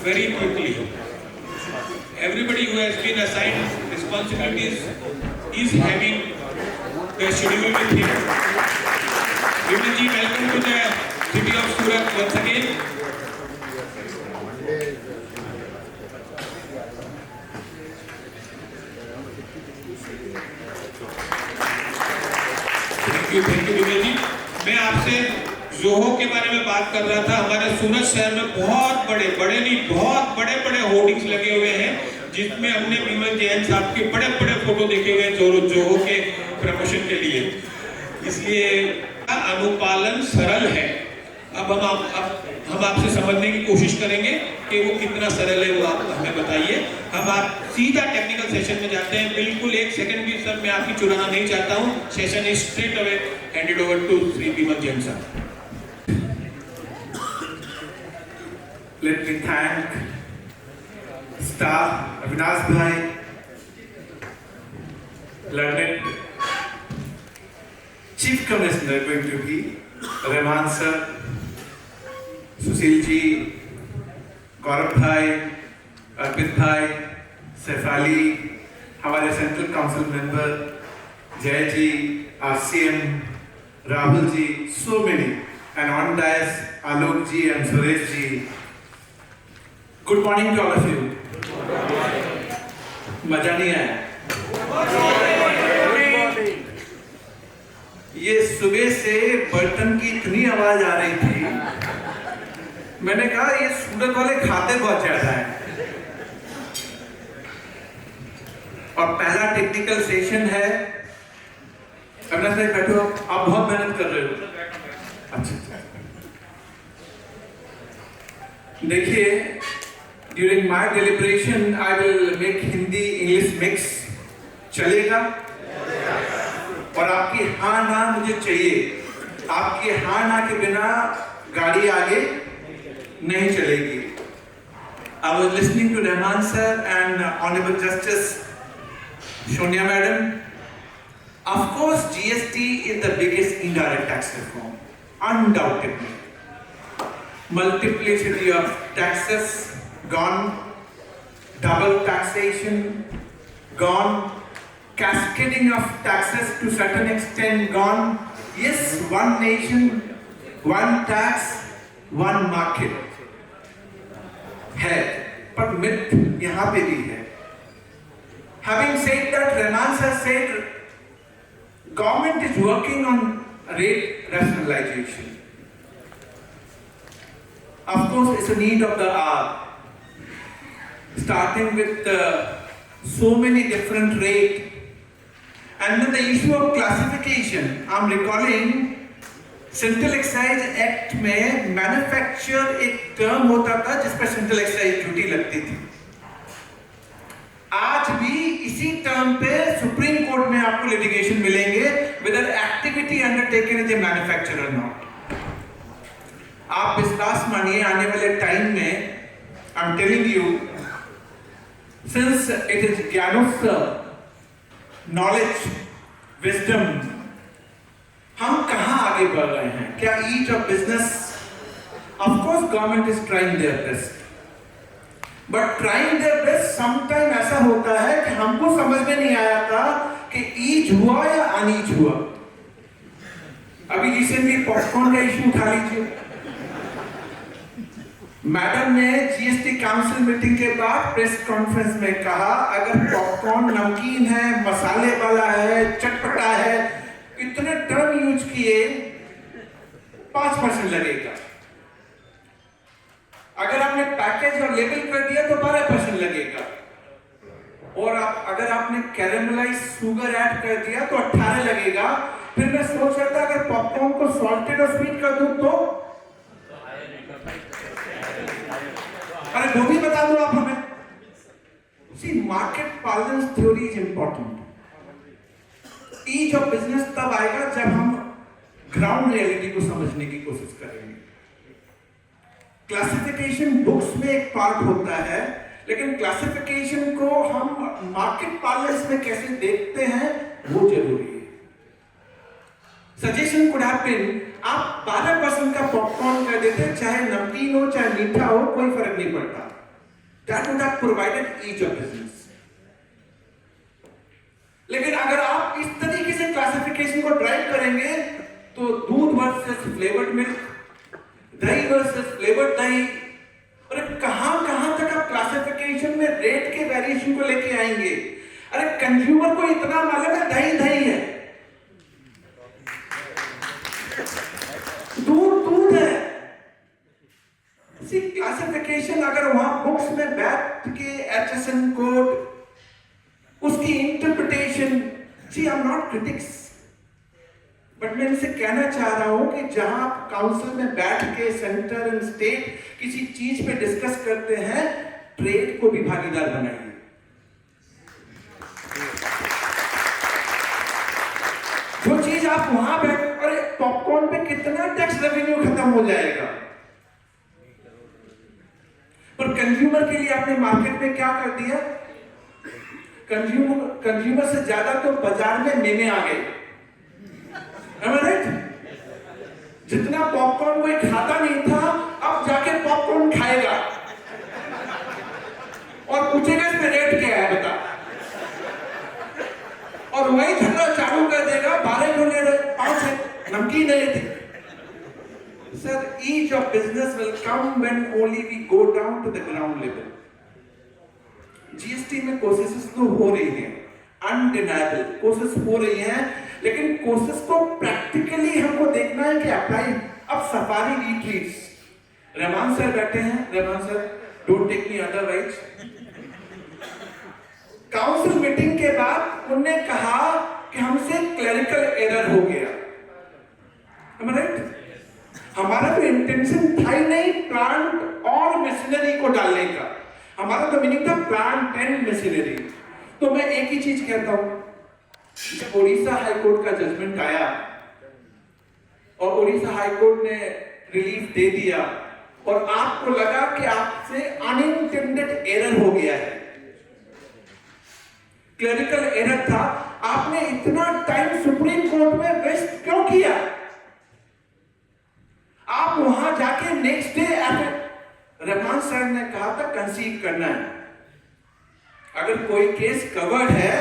very quickly. Everybody who has been assigned responsibilities is having the schedule with him. Vimal ji, welcome to the city of Surat once again. Thank you विमल जी। मैं आपसे Zoho के बारे में बात कर रहा था। हमारे सूरत शहर में बहुत बड़े होर्डिंग्स लगे हुए हैं जिसमें हमने विमल जैन साहब के बड़े फोटो देखे हुए जोहो के प्रमोशन के लिए। इसलिए अनुपालन सरल है। अब हम आपसे समझने की कोशिश करेंगे कि वो कितना सरल है, वो आप हमें बताइए। हम आप सीधा टेक्निकल सेशन में जाते हैं। बिल्कुल एक सेकंड भी सर मैं आपकी चुराना नहीं चाहता हूँ। Session is straight away handed over to Shri Vimal Jain साहब। Let me thank staff Avinash Bhai, learned Chief Commissioner going to be Rahman sir, Sushil ji, Gaurav Bhai, Arpit Bhai, Saif Ali, हमारे central council member जय जी, RCM, Rahul ji, so many, and on dais Alok ji and Suresh ji. Good morning to all of you. मजा नहीं आया? ये सुबह से बर्तन की इतनी आवाज आ रही थी, मैंने कहा ये सूरत वाले खाते बहुत ज्यादा है। और पहला टेक्निकल सेशन है। अविनाश भाई बैठो, आप बहुत मेहनत कर रहे हो। अच्छा, देखिए, during my deliberation I will make Hindi English mix, चलेगा? और आपकी हाँ ना मुझे चाहिए। आपकी हाँ ना के बिना गाड़ी आगे नहीं चलेगी। I was listening to Rahman sir and Honorable Justice Sonia Madam. Of course, GST is the biggest indirect tax reform, undoubtedly. Multiplicity of taxes gone, double taxation gone, cascading of taxes to certain extent gone. Yes, one nation, one tax, one market है, पर myth यहाँ पे भी है। Having said that, Rahman has said government is working on rate rationalization. Of course, it's a need of the hour. Starting with so many different rates, and then the issue of classification. I'm recalling Central Excise Act में manufacture एक term होता था जिस पर Central Excise duty लगती थी। आज भी इसी term पे सुप्रीम कोर्ट में आपको litigation मिलेंगे whether activity undertaken is a manufacturer or not. आप विश्वास मानिए आने वाले टाइम में, I'm telling you, since it is Gyanotsav, knowledge, wisdom, हम कहाँ आगे बढ़ रहे हैं? क्या each of business, of course government is trying their best, but trying their best sometimes ऐसा होता है कि हमको समझ में नहीं आया था कि each हुआ या अनीच हुआ। अभी रिसेंटली पॉपकॉर्न का इशू उठा लीजिए। मैडम ने जीएसटी काउंसिल मीटिंग के बाद प्रेस कॉन्फ्रेंस में कहा अगर पॉपकॉर्न नमकीन है, मसाले वाला है, चटपटा है, इतने टर्म यूज किए 5% लगेगा। अगर आपने पैकेज और लेबल कर दिया तो 12% लगेगा। और अगर आपने कैरेमलाइज शुगर ऐड कर दिया तो 18 लगेगा। फिर मैं सोच रहा था अगर पॉपकॉर्न को सॉल्टेड और स्वीट कर दूं तो अरे वो भी बता दो आप हमें। See, market balance theory is important. Each of business तब आएगा जब हम ग्राउंड रियलिटी को समझने की कोशिश करेंगे। क्लासिफिकेशन बुक्स में एक पार्ट होता है, लेकिन क्लासिफिकेशन को हम मार्केट बैलेंस में कैसे देखते हैं वो जरूरी है। सजेशन कुड हैव बीन, आप 12% का पॉपकॉर्न कर देते, चाहे नमकीन हो चाहे मीठा हो, कोई फर्क नहीं पड़ता। That would have provided ease of business. लेकिन अगर आप इस तरीके से क्लासिफिकेशन को ड्राइव करेंगे तो दूध वर्सेस फ्लेवर्ड मिल्क, दही वर्सेस फ्लेवर्ड दही, और कहां तक आप क्लासिफिकेशन में रेट के वेरिएशन को लेके आएंगे। अरे कंज्यूमर को इतना मालूम है दही दही है, दूध दूध है। इसी क्लासिफिकेशन अगर वहां बुक्स में बैठ के एचएसएन कोड, उसकी इंटरप्रिटेशन, जी I am not critics, but मैं इनसे कहना चाह रहा हूं कि जहां आप काउंसिल में बैठ के सेंटर एंड स्टेट किसी चीज पे डिस्कस करते हैं, ट्रेड को भी भागीदार बनाइए। जो चीज आप वहां बैठ, अरे पॉपकॉर्न पे कितना टैक्स रेवेन्यू खत्म हो जाएगा, पर कंज्यूमर के लिए आपने मार्केट में क्या कर दिया? कंज्यूमर से ज्यादा तो बाजार में मेमे आ गए, राइट? जितना पॉपकॉर्न कोई खाता नहीं था, अब जाके पॉपकॉर्न खाएगा और पूछेगा इसमें रेट क्या है बता, और वही झगड़ा चालू कर देगा, 12 को ले रहे 5 है, नमकीन है थी। Sir, each of business will come when only we go down to the ground level. GST में कोशिश तो हो रही है, अनडिनाइबल कोशिश हो रही है, लेकिन कोशिश को प्रैक्टिकली हमको देखना है कि अप्लाई। अब सफारी रिट्रीट्स, रहमान सर बैठे हैं, Rahman sir don't take me otherwise. Council meeting के बाद उन्होंने कहा कि हमसे क्लरिकल एरर हो गया, राइट? हमारा तो इंटेंशन था ही नहीं प्लांट और मशीनरी को डालने का, हमारा तो मीनिंग था प्लांट एंड मशीनरी। तो मैं एक ही चीज कहता हूं, जब उड़ीसा हाईकोर्ट का जजमेंट आया और उड़ीसा हाईकोर्ट ने रिलीफ दे दिया और आपको लगा कि आपसे अनइंटेंडेड एरर हो गया है, क्लरिकल एरर था, आपने इतना टाइम सुप्रीम कोर्ट में वेस्ट क्यों किया? आप वहां जाके नेक्स्ट डे रहमान सर ने कहा था कंसीड करना है, अगर कोई केस कवर्ड है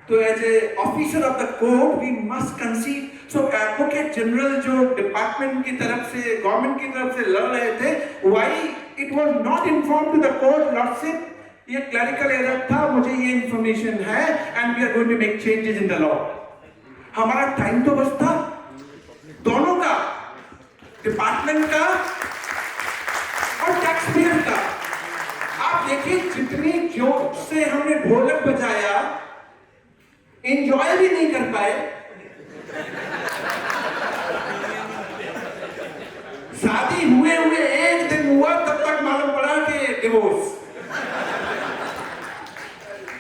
तो as a officer of the court we must concede. So advocate general जो डिपार्टमेंट की तरफ से, गवर्नमेंट की तरफ से लड़ रहे थे, why it was not informed to the court, lordship ये क्लरिकल एरर था, मुझे ये इंफॉर्मेशन है and we are going to make changes in the law. हमारा टाइम तो बचता दोनों का, डिपार्टमेंट का और टैक्स पेयर का। आप देखिए जितनी जोर से हमने ढोलक बजाया, एंजॉय भी नहीं कर पाए। शादी हुए एक दिन हुआ, तब तक मालूम पड़ा कि डिवोर्स।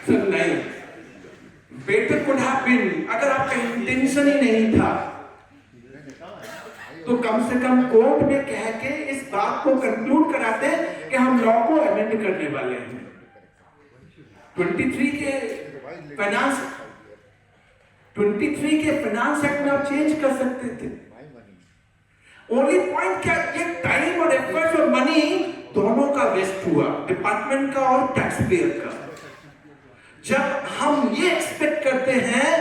सर नहीं, बेटर कुड हैव बीन, अगर आपका इंटेंशन ही नहीं था तो कम से कम कोर्ट में कह के इस बात को कंक्लूड कराते कि हम लॉ को अमेंड करने वाले हैं। 23 के फाइनेंस एक्ट में आप चेंज कर सकते थे। ओनली पॉइंट क्या, ये टाइम और एफर्ट और मनी दोनों का वेस्ट हुआ, डिपार्टमेंट का और टैक्स पेयर का। जब हम ये एक्सपेक्ट करते हैं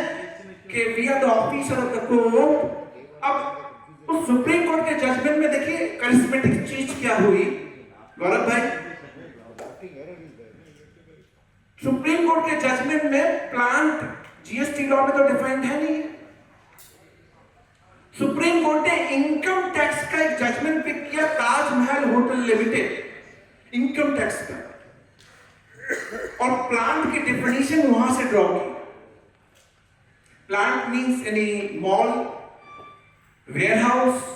कि we are the officer of the court, अब उस सुप्रीम कोर्ट के जजमेंट में देखिए करिश्मेटिक चीज क्या हुई गौरव भाई। सुप्रीम कोर्ट के जजमेंट में प्लांट जीएसटी लॉ में तो डिफाइंड है नहीं। सुप्रीम कोर्ट ने इनकम टैक्स का एक जजमेंट पिक किया, Taj Mahal hotel limited income tax का, और प्लांट की डेफिनेशन वहां से ड्रॉ की। Plant means any mall, warehouse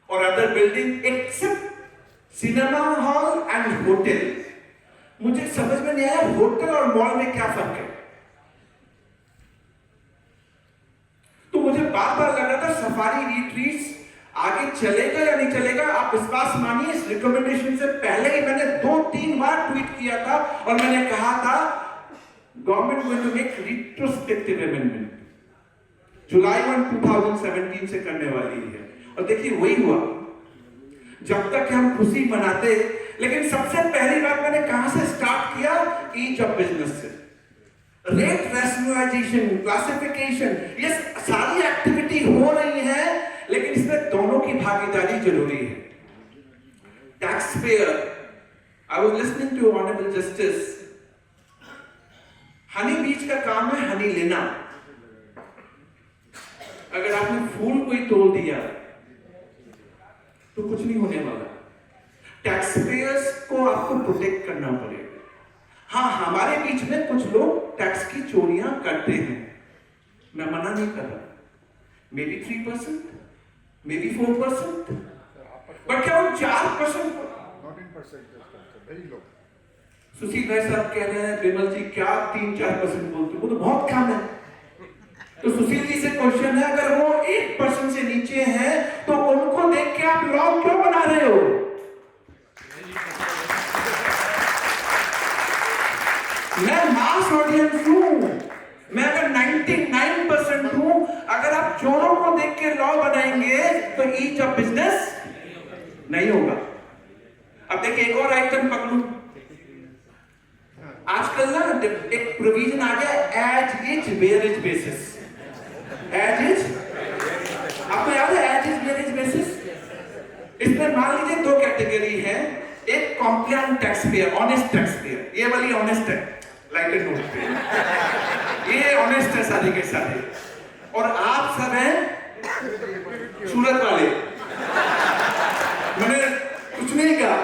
or other building except cinema hall and hotel। मुझे समझ में नहीं आया होटल और मॉल में क्या फर्क है। तो मुझे बार बार लग रहा था सफारी रिट्रीट्स आगे चलेगा या नहीं चलेगा। आप विश्वास मानिए, इस रिकमेंडेशन से पहले ही मैंने 2-3 बार ट्वीट किया था और मैंने कहा था government going to make retrospective amendment, जुलाई 1, 2017 से करने वाली है। और देखिए वही हुआ। जब तक हम खुशी मनाते, लेकिन सबसे पहली बात मैंने कहां से रेट रैशनलाइजेशन, क्लासिफिकेशन, ये सारी एक्टिविटी हो रही है, लेकिन इसमें दोनों की भागीदारी जरूरी है। Tax payer, I was listening to honourable justice, हनी बीच का काम है हनी लेना। अगर आपने फूल कोई तोड़ दिया तो कुछ नहीं होने वाला। टैक्स पेयर्स को आपको प्रोटेक्ट करना पड़ेगा। हाँ, हमारे बीच में कुछ लोग टैक्स की चोरियां करते हैं, मैं मना नहीं कर रहा, may be 3%, may be 4%, but क्या वो 4%? सुशील भाई साहब कह रहे हैं विमल जी क्या 3-4% बोलते हो, वो तो बहुत कम है। तो सुशील जी से क्वेश्चन है, अगर वो 1% से नीचे हैं तो उनको देख के आप लॉ क्यों बना रहे हो? मैं मास ऑडियंस हूं, मैं अगर 99% हूं, अगर आप चोरों को देख के लॉ बनाएंगे तो ईच ऑफ बिजनेस नहीं होगा। अब देखिए एक और आइटम पकड़ू, आजकल ना एक प्रोविजन आ गया as is where is basis. As is, आपको याद है as is where is basis? इसमें मान लीजिए दो कैटेगरी है, एक compliant tax payer, honest tax payer, ये वाली ऑनेस्ट है, लाइक एंड नोट पे ये ऑनेस्ट है सारे के सारे, और आप सब हैं सूरत वाले। मैंने कुछ नहीं कहा,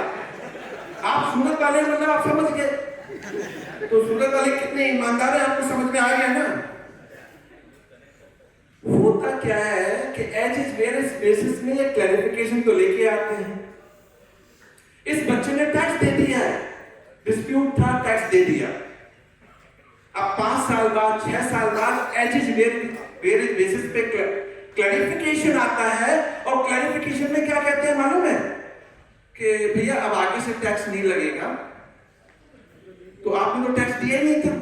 आप सूरत वाले मतलब आप समझ गए, तो सूरत वाले कितने ईमानदार हैं आपको समझ में आ गया ना। होता क्या है कि as is where is basis में ये क्लैरिफिकेशन तो लेके आते हैं। इस बच्चे ने टैक्स दे दिया है, डिस्प्यूट था, टैक्स दे दिया, अब 5 साल बाद 6 साल बाद as is where is basis पे क्लैरिफिकेशन आता है, और क्लैरिफिकेशन में क्या कहते हैं मालूम है कि भैया अब आगे से टैक्स नहीं लगेगा, तो आपने तो टैक्स दिया ही नहीं था,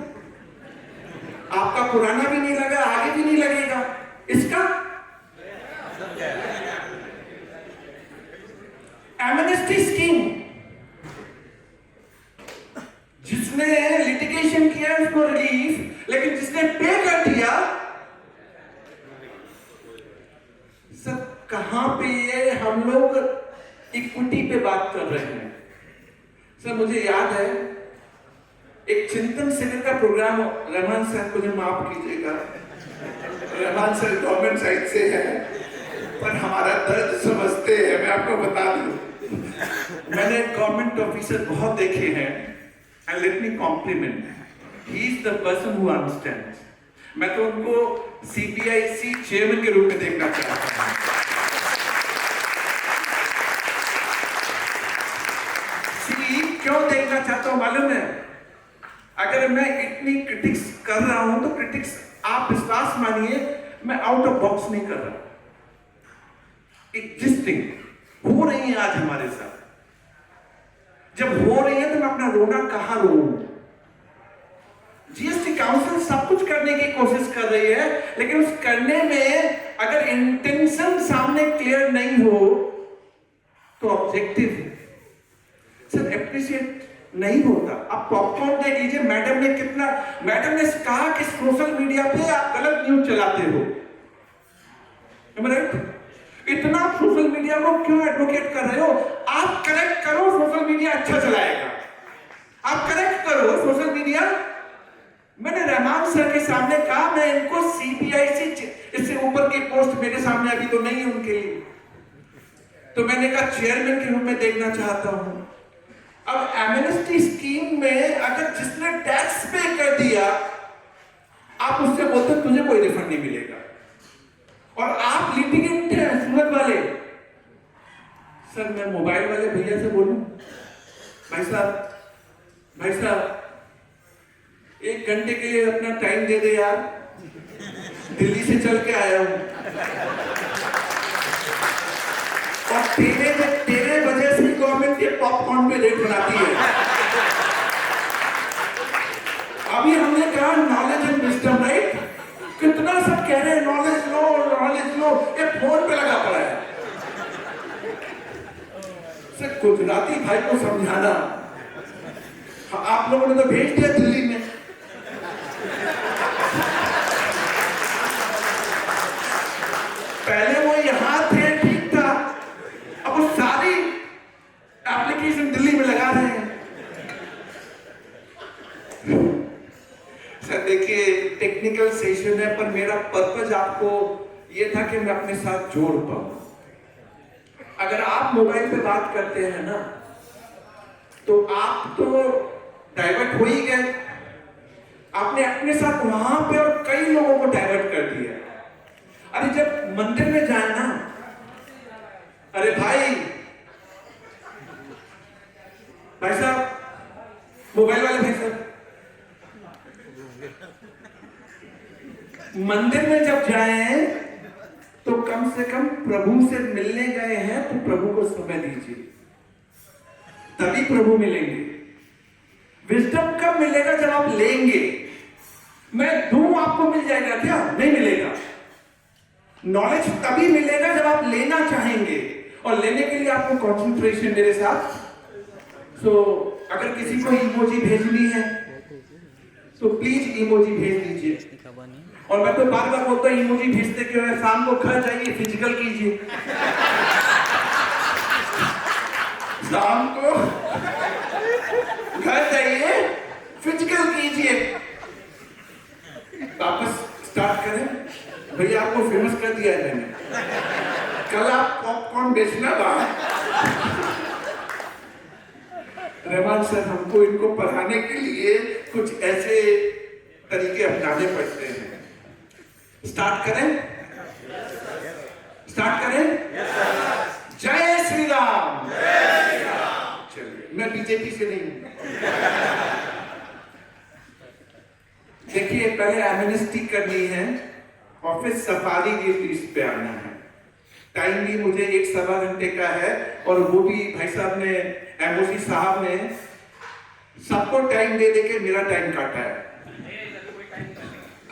आपका पुराना भी नहीं लगा, आगे भी नहीं लगेगा, इसका एमनेस्टी स्कीम, जिसने लिटिगेशन किया उसको रिलीफ, लेकिन जिसने पे कर दिया, सब कहां पे ये हम लोग इक्विटी पे बात कर रहे हैं। सर मुझे याद है एक चिंतन शिविर का प्रोग्राम, रहमान सर मुझे माफ कीजिएगा, रहमान सर गवर्नमेंट साइड से है पर हमारा दर्द समझते हैं, मैं आपको बता दूं, मैंने गवर्नमेंट ऑफिसर बहुत देखे हैं, and let me compliment, he is the person who understands. मैं तो उनको सीबीआईसी चेयरमैन के रूप में देखना चाहता हूं। क्यों देखना चाहता हूं मालूम है? अगर मैं इतनी क्रिटिक्स कर रहा हूं तो क्रिटिक्स आप विश्वास मानिए मैं आउट ऑफ बॉक्स नहीं कर रहा, एग्जिस्टिंग हो रही है आज हमारे साथ। जब हो रही है तो मैं अपना रोना कहां रो? जीएसटी काउंसिल सब कुछ करने की कोशिश कर रही है, लेकिन उस करने में अगर इंटेंशन सामने क्लियर नहीं हो तो ऑब्जेक्टिव सर एप्रिशिएट नहीं होता। आप पॉपकॉर्न देख लीजिए, मैडम ने कहा कि सोशल मीडिया पे आप गलत न्यूज चलाते हो, इतना सोशल मीडिया को क्यों एडवोकेट कर रहे हो? आप करेक्ट करो, सोशल मीडिया अच्छा चलाएगा, आप करेक्ट करो सोशल मीडिया। मैंने रहमान सर के सामने कहा मैं इनको सीबीआईसी इससे ऊपर की पोस्ट मेरे सामने अभी तो नहीं है उनके लिए, तो मैंने कहा चेयरमैन के रूप में देखना चाहता हूं। अब एमनेस्टी स्कीम में अगर जिसने टैक्स पे कर दिया आप उससे बोलते तुझे कोई रिफंड नहीं मिलेगा, और आप लिटिगेंट हैं सूरत वाले। सर मैं मोबाइल वाले भैया से बोलूं, भाई साहब 1 घंटे के लिए अपना टाइम दे दे यार, दिल्ली से चल के आया हूं, और तेरे वजह से गवर्नमेंट के पॉपकॉर्न पे रेट बनाती है। अभी हमने कहा नॉलेज एंड विजडम, राइट? कितना सब कह रहे हैं नॉलेज लो, ये फोन पे लगा पड़ा है। सर गुजराती भाई को समझाना, आप लोगों ने तो भेज दिया दिल्ली में, देखिए टेक्निकल सेशन है, पर मेरा पर्पज आपको ये था कि मैं अपने साथ जोड़ पाऊं। अगर आप मोबाइल पे बात करते हैं ना, तो आप तो डाइवर्ट हो ही गए, आपने अपने साथ वहां पे और कई लोगों को डाइवर्ट कर दिया। अरे जब मंदिर में जाए ना, अरे भाई साहब, मोबाइल वाले भाई साहब, मंदिर में जब जाए तो कम से कम प्रभु से मिलने गए हैं तो प्रभु को समय दीजिए, तभी प्रभु मिलेंगे। विजडम कब मिलेगा? जब आप लेंगे। मैं दूं आपको मिल जाएगा क्या? नहीं मिलेगा। नॉलेज तभी मिलेगा जब आप लेना चाहेंगे, और लेने के लिए आपको कंसंट्रेशन मेरे साथ। अगर किसी को इमोजी भेजनी है तो प्लीज इमोजी भेज दीजिए। और मैं तो बार बार बोलता हूं इमोजी भेजते क्यों है? शाम को घर जाइए, फिजिकल कीजिए। शाम को घर जाइए, फिजिकल कीजिए, वापस स्टार्ट करें। भैया आपको फेमस कर दिया है मैंने, कल आप पॉपकॉर्न बेचना बाहर। रहमान सर, हमको इनको पढ़ाने के लिए कुछ ऐसे तरीके अपनाने पड़ते हैं। स्टार्ट करें? स्टार्ट करें? जय श्री राम। चलिए, मैं बीजेपी से नहीं हूं। देखिए, पहले एमनेस्टी करनी है और फिर सफारी की लिस्ट पे आना है। टाइम भी मुझे 1-1.25 घंटे का है, और वो भी भाई साहब ने, एमओसी साहब ने सबको टाइम दे के मेरा टाइम काटा है।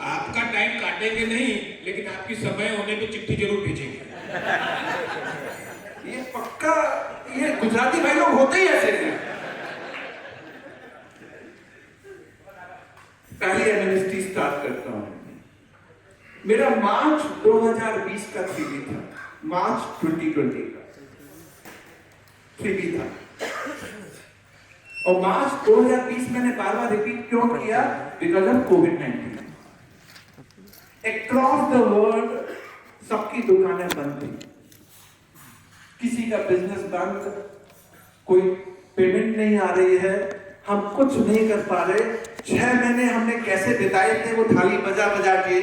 आपका टाइम काटेंगे नहीं, लेकिन आपकी समय होने पे चिट्ठी जरूर भेजेंगे। ये पक्का, ये गुजराती भाई लोग होते ही ऐसे हैं। पहले एमनेस्टी स्टार्ट करता हूं। मेरा मार्च 2020 का थीम था, मार्च 2020 का थीम था, और मार्च 2020 मैंने बार बार रिपीट क्यों किया? Because of covid. Across the world सबकी दुकानें बंद थी, किसी का बिजनेस बंद, कोई पेमेंट नहीं आ रही है, हम कुछ नहीं कर पा रहे। 6 महीने हमने कैसे बिताए थे वो थाली बजा बजा के,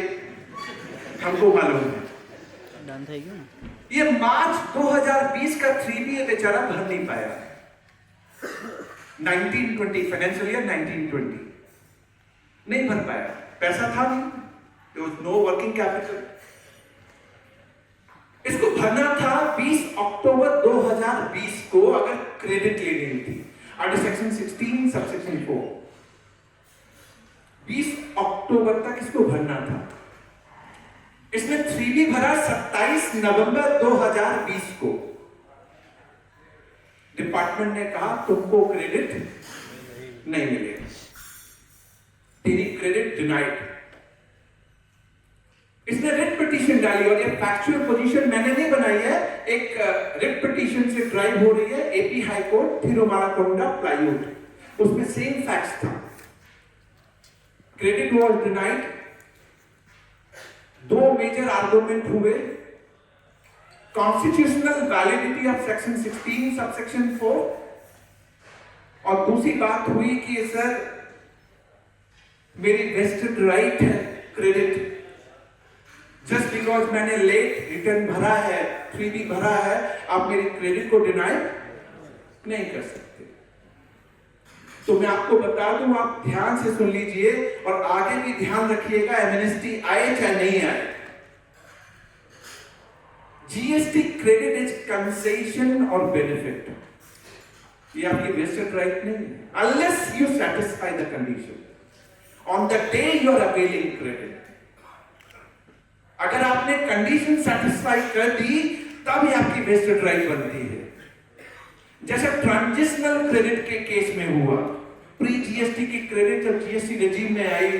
हमको मालूम है। ये मार्च 2020 का 3B बेचारा भर नहीं पाया। 1920 फाइनेंशियल ईयर 1920 नहीं भर पाया, पैसा था नहीं, there was no working capital। इसको भरना था 20 अक्टूबर 2020 को, अगर क्रेडिट लेनी थी अंडर सेक्शन 16 सबसेक्शन 4। 20 अक्टूबर तक इसको भरना था। इसने 3B भरा 27 नवंबर 2020 को। डिपार्टमेंट ने कहा तुमको क्रेडिट नहीं मिलेगा, तेरी क्रेडिट डिनाइड। इसने रिट पिटीशन डाली, और ये फैक्चुअल पोजीशन मैंने नहीं बनाई है, एक रिट पिटीशन से ड्राइव हो रही है, AP high court, Thirumalakonda, plywood, उसमें सेम फैक्ट्स था। Credit was denied. 2 major argument हुए, constitutional validity of section 16 subsection 4, और दूसरी बात हुई कि सर मेरी वेस्टेड राइट है क्रेडिट, जस्ट बिकॉज मैंने लेट रिटर्न भरा है, 3B भरा है, आप मेरी क्रेडिट को डिनाई नहीं कर सकते। तो मैं आपको बता दूं, आप ध्यान से सुन लीजिए और आगे भी ध्यान रखिएगा, एमनेस्टी आए चाहे नहीं आए। जीएसटी क्रेडिट इज कंसेशन और बेनिफिट, ये आपकी वेस्टेड राइट नहीं है, unless you satisfy the condition on the day you are availing credit. अगर आपने कंडीशन सेटिस्फाई कर दी तब ही आपकी वेस्टेड राइट बनती है। जैसे ट्रांजिशनल क्रेडिट के केस में हुआ, प्री जीएसटी की क्रेडिट जब जीएसटी रेजिम में आई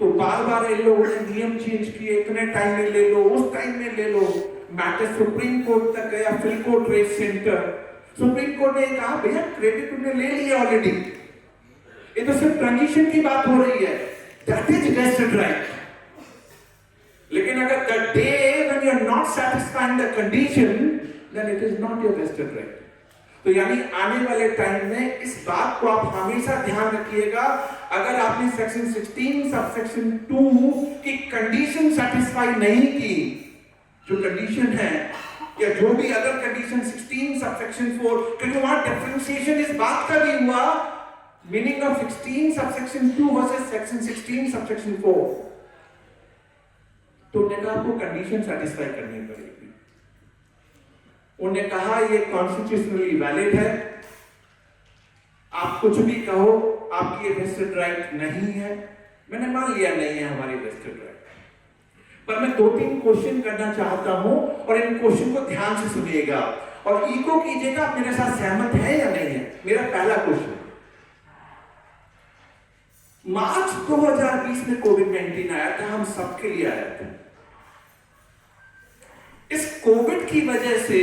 तो बार बार इन लोगों ने नियम चेंज किए, इतने टाइम में ले लो, उस टाइम में ले लो। मैटर सुप्रीम कोर्ट तक गया, फिल्को ट्रेड सेंटर, सुप्रीम कोर्ट ने कहा भैया क्रेडिट तुमने ले लिया ऑलरेडी, ये तो सिर्फ ट्रांजिशन की बात हो रही है, that is vested right. लेकिन अगर the day when you are not satisfying the condition, then it is not your vested right. तो यानी आने वाले टाइम में इस बात को आप हमेशा ध्यान रखिएगा, अगर आपने सेक्शन 16 सबसेक्शन 2 की कंडीशन सेटिस्फाई नहीं की, जो कंडीशन है या जो भी अदर कंडीशन 16 सबसेक्शन 4, क्योंकि वहां डिफरेंशिएशन इस बात का भी हुआ, meaning of 16 subsection 2 versus section 16 subsection 4, तो उन्होंने कहा आपको कंडीशन सेटिस्फाई करनी पड़ेगी। उन्होंने कहा ये कॉन्स्टिट्यूशनली वैलिड है, आप कुछ भी कहो आपकी वेस्टेड राइट नहीं है। मैंने मान लिया नहीं है हमारी वेस्टेड राइट, पर मैं 2-3 क्वेश्चन करना चाहता हूं और इन क्वेश्चन को ध्यान से सुनिएगा और ईको कीजिएगा आप मेरे साथ सहमत है या नहीं है। मेरा पहला क्वेश्चन, मार्च 2020 में कोविड-19 आया था, हम सबके लिए आया था। इस कोविड की वजह से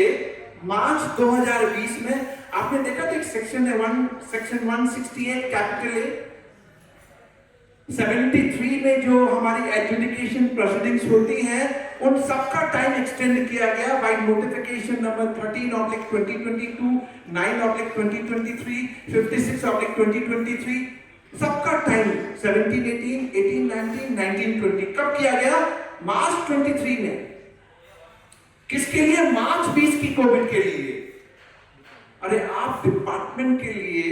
मार्च 2020 में आपने देखा था एक सेक्शन है सेक्शन 168 कैपिटल ए 73 में जो हमारी एजुकेशन प्रोसीडिंग्स होती हैं उन सबका टाइम एक्सटेंड किया गया बाय नोटिफिकेशन नंबर 13/2022, 9/2023, 56/2023, सबका टाइम 17, 18, 18, 19, 19, 20 कब किया गया? मार्च 23 में। किसके लिए? मार्च 20 की कोविड के लिए। अरे आप डिपार्टमेंट के लिए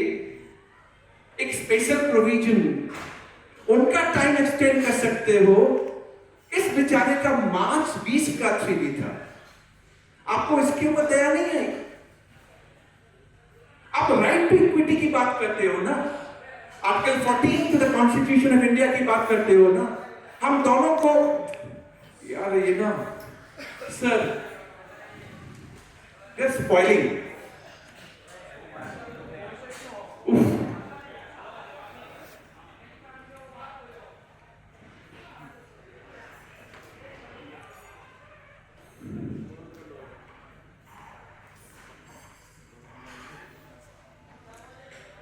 एक स्पेशल प्रोविजन उनका टाइम एक्सटेंड कर सकते हो, इस बेचारे का मार्च 20 का 3B था, आपको इसके ऊपर दया नहीं है? आप राइट टू इक्विटी की बात करते हो ना, article 14 the constitution of India की बात करते हो ना, हम दोनों को यार ये ना सर स्पॉइलिंग।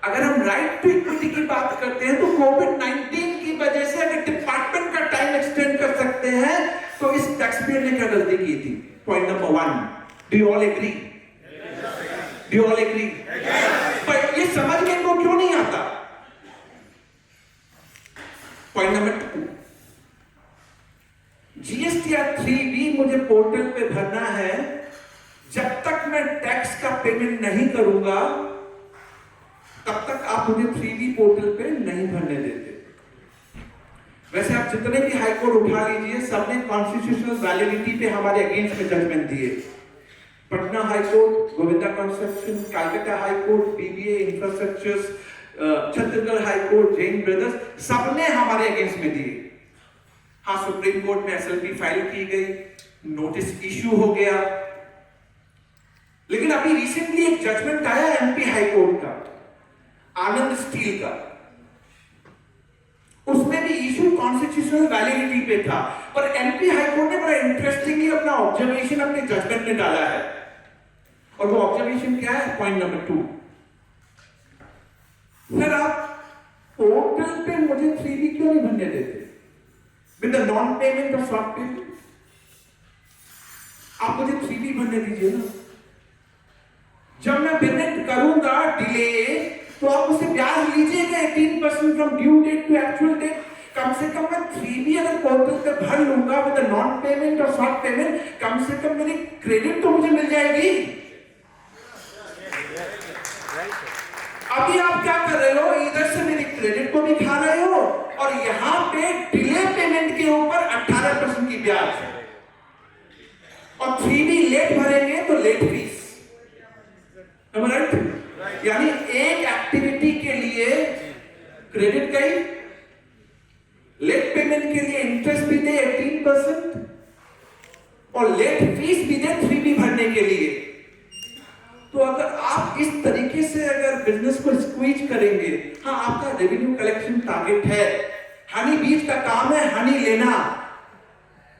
अगर हम राइट टू इक्विटी की बात करते हैं तो कोविड-19 की वजह से अगर डिपार्टमेंट का टाइम एक्सटेंड कर सकते हैं तो इस टैक्सपेयर ने क्या गलती की थी? Point number 1, do you all agree? Do you all agree? पर ये समझ में इनको क्यों नहीं आता? पॉइंट नंबर 2, जीएसटीआर 3B मुझे पोर्टल पे भरना है, जब तक मैं टैक्स का पेमेंट नहीं करूंगा तब तक आप मुझे 3B पोर्टल पे नहीं भरने देते। वैसे आप जितने भी हाई कोर्ट उठा लीजिए, सबने कॉन्स्टिट्यूशनल वैलिडिटी पे हमारे अगेंस्ट में जजमेंट दिए। Patna high court, Govinda construction, Calcutta high court, BBA infrastructures, Chhattisgarh high court, Jain brothers, सबने हमारे अगेंस्ट में दिए। हाँ, सुप्रीम कोर्ट में SLP फाइल की गई, नोटिस इश्यू हो गया, लेकिन अभी रिसेंटली एक जजमेंट आया MP हाई कोर्ट का, आनंद स्टील का, उसमें भी इशू कॉन्स्टिट्यूशनल वैलिडिटी पे था, पर MP हाई कोर्ट ने बड़ा इंटरेस्टिंगली अपना ऑब्जर्वेशन अपने जजमेंट में डाला है, और वो ऑब्जर्वेशन क्या है? पॉइंट नंबर 2, सर आप पोर्टल पे मुझे 3B क्यों नहीं भरने देते with the non payment of short payment? आप मुझे 3B भरने दीजिए ना। जब मैं पेमेंट करूंगा डिले, तो आप उसे ब्याज लीजिएगा 18% from due date to actual date. कम से कम मैं 3B अगर पोर्टल पे भर लूंगा विद नॉन पेमेंट और शॉर्ट पेमेंट, कम से कम मेरी क्रेडिट तो मुझे मिल जाएगी। अभी आप क्या कर रहे हो? इधर से मेरी क्रेडिट को भी खा रहे हो और यहां पे डिले पेमेंट के ऊपर 18% की ब्याज है, और 3B लेट भरेंगे तो लेट फीस। राइट? यानी एक एक्टिविटी के लिए क्रेडिट गई, लेट पेमेंट के लिए इंटरेस्ट भी दे 18% और लेट फीस भी दे 3B भरने के लिए। तो अगर आप इस तरीके से अगर बिजनेस को स्क्वीज करेंगे, हाँ आपका रेवेन्यू कलेक्शन टारगेट है, हनी बीज का काम है हनी लेना,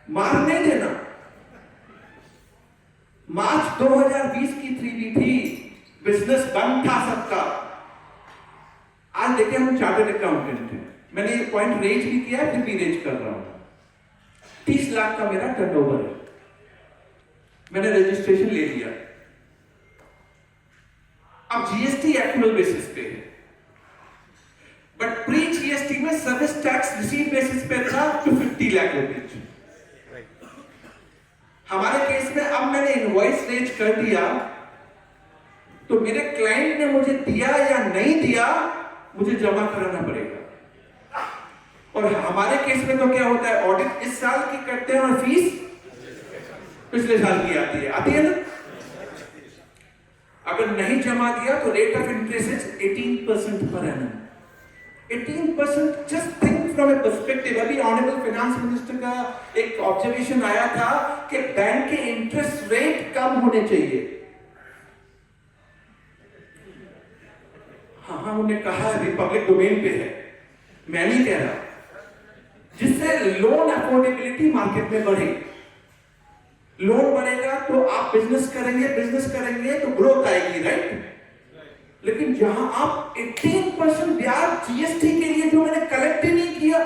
मार नहीं देना। मार्च 2020 की 3B थी, बिजनेस बंद था सबका। आज देखिए हम चार्टर्ड अकाउंटेंट हैं, मैंने ये पॉइंट रेज भी किया, फिर भी रेज कर रहा हूं। 30 लाख का मेरा टर्नओवर है, मैंने रजिस्ट्रेशन ले लिया। अब जीएसटी एक्चुअल बेसिस पे है, बट प्री जीएसटी में सर्विस टैक्स रिसीव बेसिस पे था 250 लाख रुपीज। हमारे केस में अब मैंने इनवॉइस रेज कर दिया, तो मेरे क्लाइंट ने मुझे दिया या नहीं दिया, मुझे जमा कराना पड़ेगा। और हमारे केस में तो क्या होता है, ऑडिट इस साल की करते हैं और फीस पिछले साल की आती है ना। अगर नहीं जमा दिया तो rate of interest is 18% per annum. 18%, just think from A perspective. अभी ऑनरेबल फाइनेंस मिनिस्टर का एक ऑब्जर्वेशन आया था कि बैंक के इंटरेस्ट रेट कम होने चाहिए। हाँ, उन्होंने कहा रिपब्लिक डोमेन पे है, मैं नहीं कह रहा, जिससे लोन अफोर्डेबिलिटी मार्केट में बढ़े। लोन बढ़ेगा तो आप बिजनेस करेंगे तो ग्रोथ आएगी, राइट? लेकिन जहां आप 18% ब्याज जीएसटी के लिए जो मैंने कलेक्ट ही नहीं किया,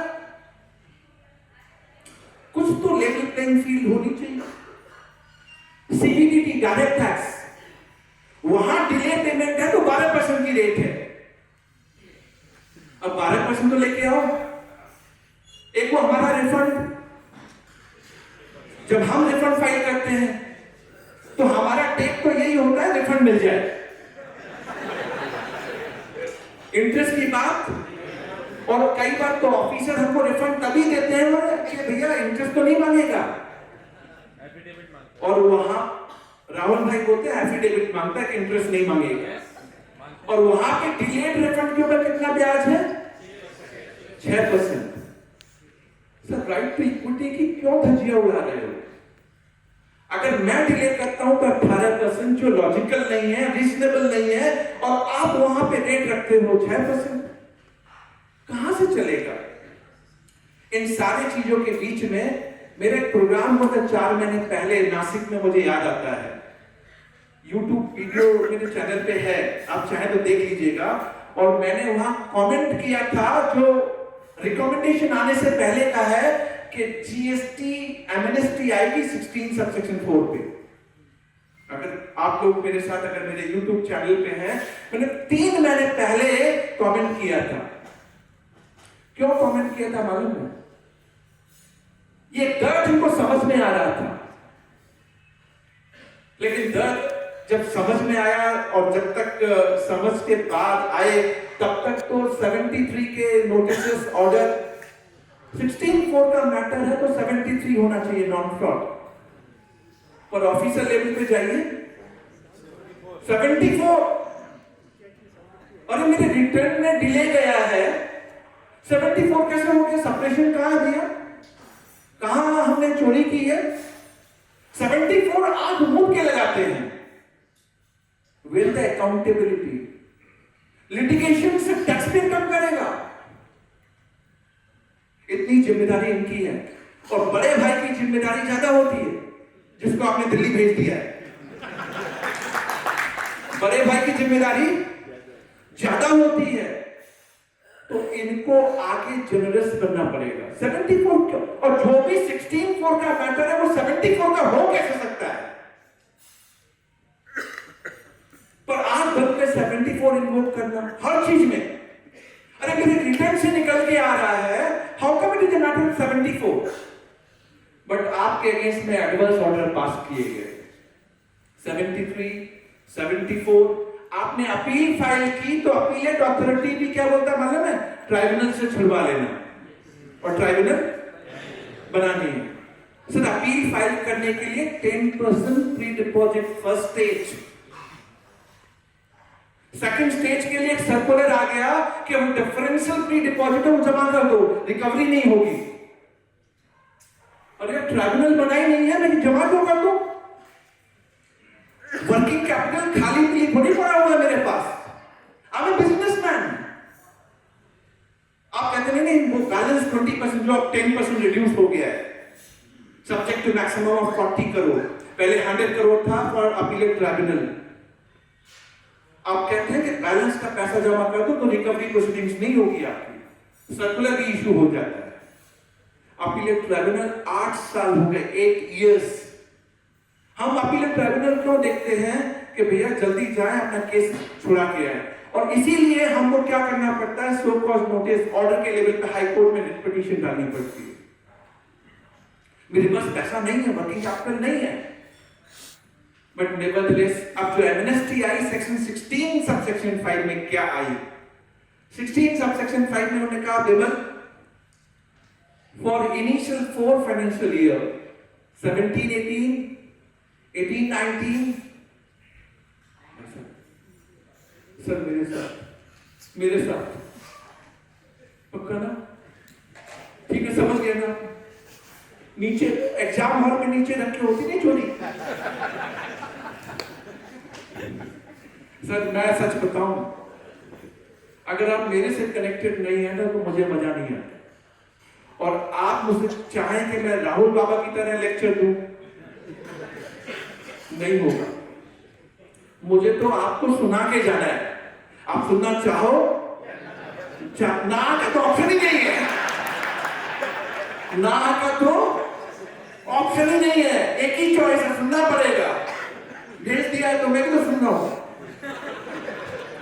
कुछ तो लेवल प्लेइंग फील्ड होनी चाहिए। सीबीडीटी डायरेक्ट टैक्स, वहां डिले पेमेंट है तो 12% की रेट है। अब 12% तो लेके आओ। एक वो हमारा रिफंड, जब हम रिफंड फाइल करते हैं तो हमारा टेक तो यही होता है रिफंड मिल जाए। इंटरेस्ट की बात, और कई बार तो ऑफिसर हमको रिफंड तभी देते हैं कि भैया इंटरेस्ट तो नहीं मांगेगा, और वहां राहुल भाई बोलते हैं एफिडेविट मांगता है कि इंटरेस्ट नहीं मांगेगा। और वहां पे डिलेड रिफंड के ऊपर कितना ब्याज है? 6%। सर, राइट टू इक्विटी की क्यों धज्जियां उड़ा रहे हो? अगर मैं डिले करता हूं तो 18%, जो लॉजिकल नहीं है, रीजनेबल नहीं है, और आप वहां पे रेट रखते हो 6%, कहां से चलेगा? इन सारी चीजों के बीच में मेरे प्रोग्राम हुआ था 4 महीने पहले नासिक में, मुझे याद आता है। YouTube वीडियो मेरे चैनल पे है, आप चाहे तो देख लीजिएगा। और मैंने वहां कमेंट किया था, जो रिकमेंडेशन आने से पहले का है कि जीएसटी एमएनएसटी आएगी 16 सबसेक्शन 4 पे। अगर आप लोग मेरे साथ अगर मेरे YouTube चैनल पे हैं, मैंने 3 महीने पहले कमेंट किया था। क्यों कमेंट किया था मालूम है? ये दर्द इनको समझ में आ रहा था, लेकिन दर्द जब समझ में आया और जब तक समझ के बाद आए, तब तक तो 73 के नोटिस ऑर्डर, 16(4) का मैटर है तो 73 होना चाहिए नॉन फ्रॉड। पर ऑफिसर लेवल पे जाइए 74। अरे मेरे रिटर्न में डिले गया है, 74 कैसे हो गया? सप्रेशन कहां दिया, कहां हमने चोरी की है? 74 आंख मूंद के लगाते हैं। Where the accountability? लिटिगेशन से टैक्स पे कम करेगा, इतनी जिम्मेदारी इनकी है। और बड़े भाई की जिम्मेदारी ज्यादा होती है, जिसको आपने दिल्ली भेज दिया है। बड़े भाई की जिम्मेदारी ज्यादा होती है, तो इनको आगे जनरस बनना पड़ेगा। 74 क्यों? और जो भी 16(4) का मैटर है वो 74 का हो कैसे सकता है? पर आज बन के 74 इन्वोक करना हर चीज में। अरे मेरे रिटर्न से निकल के आ रहा है, how come it is a matter of 74? But आपके अगेंस्ट में एडवर्स ऑर्डर पास किए गए 73, 74। आपने अपील फाइल की तो अपीलेट अथॉरिटी भी क्या बोलता है मालूम है? ट्राइब्यूनल से छुड़वा लेना और ट्राइब्यूनल बनानी है। सर, अपील फाइल करने के लिए 10% pre deposit first stage. Second stage के लिए एक सर्कुलर आ गया कि वो डिफरेंशियल प्री डिपॉजिट है, वो जमा कर दो, रिकवरी नहीं होगी। और ये ट्राइब्यूनल बनाई नहीं है, लेकिन जमा तो कर दो। वर्किंग कैपिटल खाली के लिए थोड़ी पड़ा हुआ है मेरे पास, आई एम बिजनेसमैन। आप कहते नहीं वो बैलेंस 20% जो अब 10% रिड्यूस हो गया है, subject to maximum of 40 crore, पहले 100 करोड़ था फॉर अपीलेट ट्राइब्यूनल। आप कहते हैं कि बैलेंस का पैसा जमा कर दो तो रिकवरी प्रोसीडिंग्स नहीं होगी आपकी। सर्कुलर भी इशू हो जाता है। अपीलेट ट्राइब्यूनल 8 साल हो गए, 8 इयर्स। हम अपीलेट ट्राइब्यूनल क्यों देखते हैं कि भैया जल्दी जाए अपना केस छुड़ा के आए, और इसीलिए हमको क्या करना पड़ता है, सो कॉज नोटिस ऑर्डर के लेवल पे हाई कोर्ट में रिट पिटीशन डालनी पड़ती है। मेरे पास पैसा नहीं है, वर्किंग कैपिटल नहीं है, बट नेवरदलेस अब जो एमनेस्टी आई सेक्शन 16 सबसेक्शन 5 में क्या आई, 16 सबसेक्शन 5 में उन्होंने कहा Bimal for initial 4 financial year 17-18, 18-19, sir मेरे साथ पक्का ना, ठीक है, समझ गया ना। नीचे एग्जाम हॉल में नीचे रखी होती नहीं चोरी। सर मैं सच बताऊं, अगर आप मेरे से कनेक्टेड नहीं है ना तो मुझे मजा नहीं आता, और आप मुझसे चाहें कि मैं राहुल बाबा की तरह लेक्चर दूं, नहीं होगा। मुझे तो आपको सुना के जाना है। आप सुनना चाहो ना का तो ऑप्शन ही नहीं है, ना का तो ऑप्शन ही नहीं है, एक ही चॉइस है, सुनना पड़ेगा। भेज दिया है तो मैं भी तो सुन रहा हूं।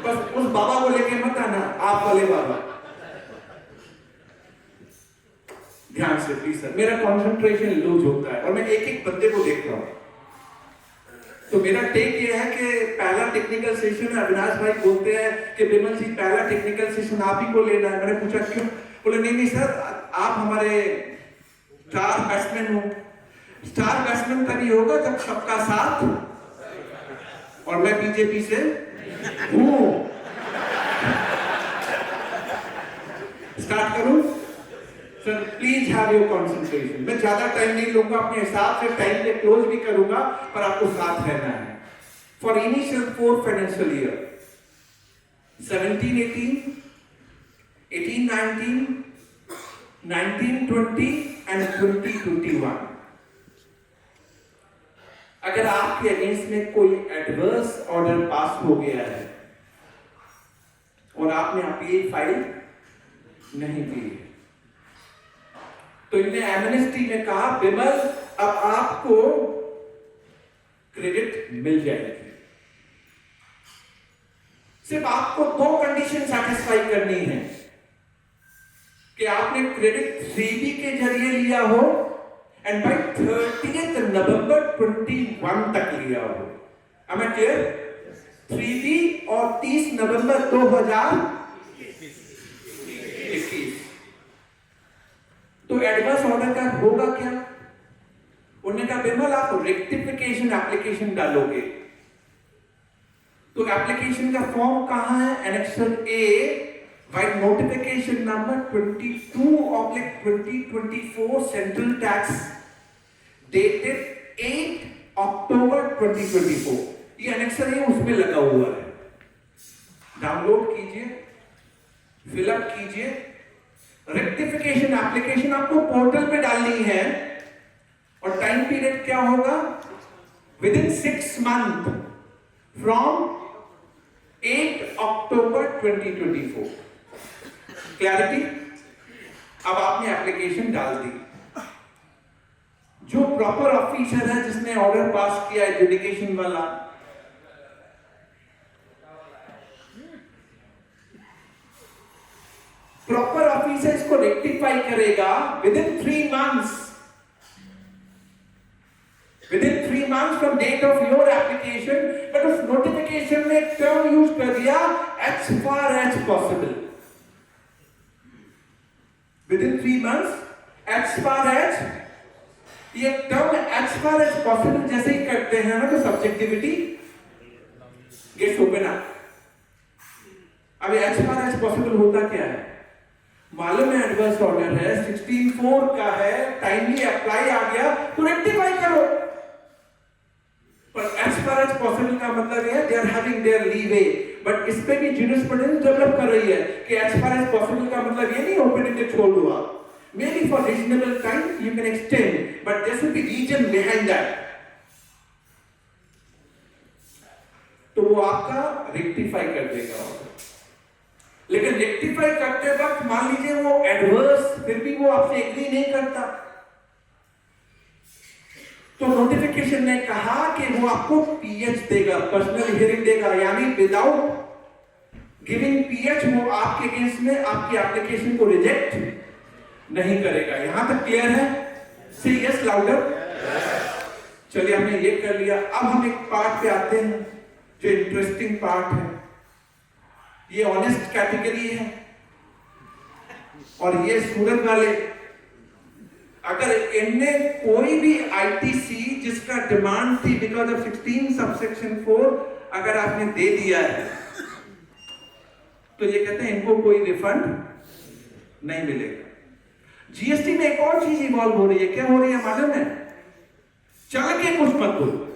बस उस बाबा को लेके मत आना, आप वाले बाबा। ध्यान से प्लीज सर, मेरा कंसंट्रेशन लूज होता है और मैं एक एक बंदे को देख रहा हूं। तो मेरा टेक ये है कि पहला टेक्निकल सेशन है, अविनाश भाई बोलते हैं कि बिमल जी पहला टेक्निकल सेशन आप ही को लेना है। मैंने पूछा क्यों? बोले नहीं सर, आप हमारे स्टार बैट्समैन हो। स्टार बैट्समैन तभी होगा जब सबका साथ, और मैं बीजेपी से हूं। स्टार्ट करूं sir? Please have your concentration. मैं ज्यादा टाइम नहीं लूंगा, अपने हिसाब से टाइम पे क्लोज भी करूंगा, पर आपको साथ रहना है। For initial 4 financial year 17-18, 18-19, 19-20 and 20-21, अगर आपके अगेंस्ट में कोई एडवर्स ऑर्डर पास हो गया है और आपने अपील फाइल नहीं की है, तो इन्हें एमनेस्टी में कहा बिमल अब आपको क्रेडिट मिल जाएगी। सिर्फ आपको 2 कंडीशन सैटिस्फाई करनी है कि आपने क्रेडिट 3B के जरिए लिया हो एंड बाय 30th नवंबर 21 तक लिया हो। Am I clear? 3B और 30 नवंबर 2021। तो एडवर्स ऑर्डर का होगा क्या? उन्होंने कहा बिमल आप रेक्टिफिकेशन एप्लीकेशन डालोगे, तो एप्लीकेशन का फॉर्म कहां है? Annexure A by notification number 22/2024 central tax dated 8 अक्टूबर 2024। ये एनेक्सर ए उसमें लगा हुआ है, डाउनलोड कीजिए, फिलअप कीजिए। रेक्टिफिकेशन एप्लीकेशन आपको पोर्टल पे डालनी है, और टाइम पीरियड क्या होगा? Within 6 month from 8 October 2024। Clarity? अब आपने एप्लीकेशन डाल दी, जो प्रॉपर ऑफिसर है जिसने ऑर्डर पास किया एजुकेशन वाला, प्रॉपर ऑफिसर इसको रेक्टिफाई करेगा within 3 months. Within 3 months from date of your application, but उस नोटिफिकेशन में टर्म यूज कर दिया as far as possible. Within 3 months as far as, ये term as far as possible जैसे ही करते हैं ना, तो सब्जेक्टिविटी गेट्स ओपन अप। अब एज फार एज पॉसिबल होता क्या है? मालूम है एडवर्स ऑर्डर है, 16(4) का है, टाइमली अप्लाई आ गया तो रेक्टिफाई करो। पर एज फार एज पॉसिबल का मतलब है they are having their leeway, but इस पे भी जूरिस्प्रूडेंस डेवलप कर रही है कि एज फार एज पॉसिबल का मतलब ये नहीं ओपन एंडेड छोड़ दो आप। Maybe for reasonable time you can extend, but there should be reason behind that. तो वो आपका रेक्टिफाई कर देगा। लेकिन रेक्टिफाई करते वक्त मान लीजिए वो एडवर्स, फिर भी वो आपसे एग्री नहीं करता, तो नोटिफिकेशन ने कहा कि वो आपको पीएच देगा, पर्सनल हियरिंग देगा, यानी विदाउट गिविंग पीएच वो आपके अगेंस्ट में आपकी एप्लीकेशन को रिजेक्ट नहीं करेगा। यहां तक क्लियर है? से यस लाउडर। चलिए हमने ये कर लिया। अब हम एक पार्ट पे आते हैं जो इंटरेस्टिंग पार्ट है। ये ऑनेस्ट कैटेगरी है और ये सूरत वाले, अगर इनने कोई भी आईटीसी जिसका डिमांड थी बिकॉज ऑफ 16 सबसेक्शन 4 अगर आपने दे दिया है तो ये कहते हैं इनको कोई रिफंड नहीं मिलेगा। जीएसटी में एक और चीज इवॉल्व हो रही है। क्या हो रही है मालूम है? चल के कुछ मत करो,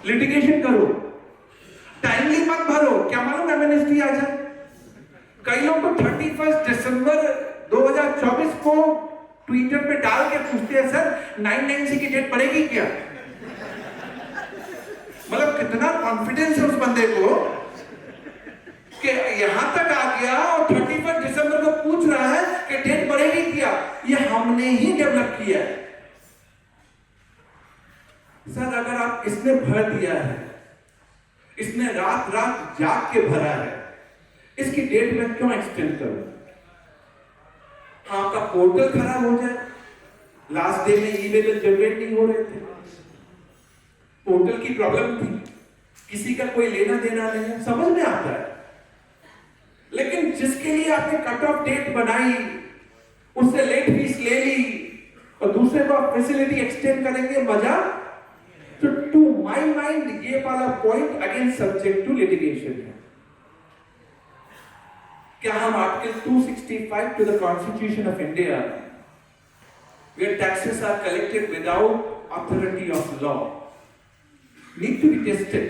लिटिगेशन करो, टाइमली मत भरो। क्या मालूम एमनेस्टी आ जाए? कई लोग तो 31 दिसंबर 2024 को ट्विटर पे डाल के पूछते हैं सर 990 की डेट पड़ेगी क्या? मतलब कितना कॉन्फिडेंस है उस बंदे को कि यहां तक आ गया और 31 दिसंबर को पूछ रहा है कि डेट बढ़ेगी क्या? ये हमने ही डेवलप किया है। सर अगर आप इसने भर दिया है, इसने रात रात जाग के भरा है, इसकी डेट में क्यों एक्सटेंड करूं? आपका पोर्टल खराब हो जाए, लास्ट डे में ईमेल जनरेट नहीं हो रहे थे, पोर्टल की प्रॉब्लम थी, किसी का कोई लेना देना नहीं है, समझ में आता है। लेकिन जिसके लिए आपने कट ऑफ डेट बनाई उससे लेट फीस ले ली और दूसरे को आप फैसिलिटी एक्सटेंड करेंगे, मजा? तो टू माय माइंड ये वाला point again subject to litigation है। क्या हम article 265 to the constitution of India where taxes are collected without authority of law need to be tested?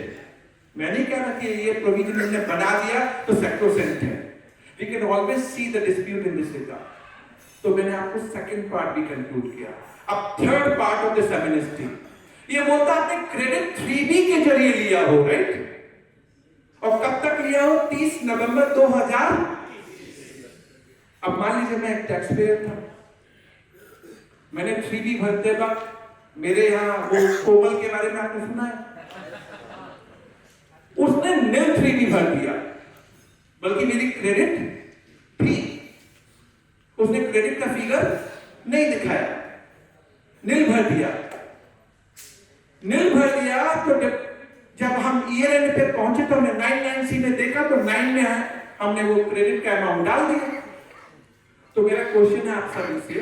मैं नहीं कह रहा कि ये प्रोविजन हमने बना दिया तो सैक्रोसेंट है। We can always see the dispute in this regard. तो मैंने आपको सेकंड पार्ट भी कंक्लूड किया। अब third part of this amnesty ये बोलता आपने क्रेडिट 3B के जरिए लिया हो, राइट? और कब तक लिया हो? 30 नवंबर 2000। अब मान लीजिए मैं एक टैक्स पेयर था, मैंने 3B भरते वक्त मेरे यहां वो कोमल के बारे में आपने सुना है, उसने नील 3B भर दिया, बल्कि मेरी क्रेडिट थी, उसने क्रेडिट का फिगर नहीं दिखाया, नील भर दिया। नील भर दिया तो जब हम ईयर एंड पे पहुंचे तो हमने 990 में देखा तो 9 में है, हमने वो क्रेडिट का अमाउंट डाल दिया। तो मेरा क्वेश्चन है आप सभी से,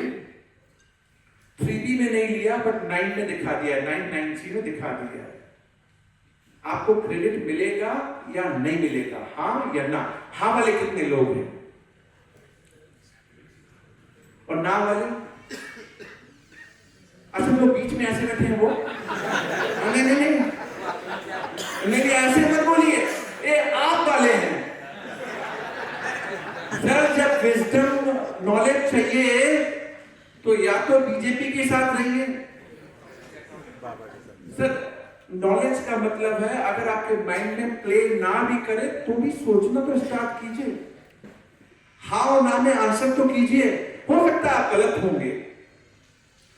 3B में नहीं लिया बट 9 में दिखा दिया, 990 में दिखा दिया, आपको क्रेडिट मिलेगा या नहीं मिलेगा? हाँ या ना? हाँ वाले कितने लोग हैं और ना वाले? अच्छा जो बीच में ऐसे बैठे हैं वो नहीं नहीं नहीं नहीं ऐसे मत बोलिए, ये आप वाले हैं। सर जब विजडम नॉलेज चाहिए तो या तो बीजेपी के साथ रहिए। सर नॉलेज का मतलब है अगर आपके माइंड में प्ले ना भी करे तो भी सोचना तो स्टार्ट कीजिए, हाँ और ना में आंसर तो कीजिए। हो सकता है आप गलत होंगे,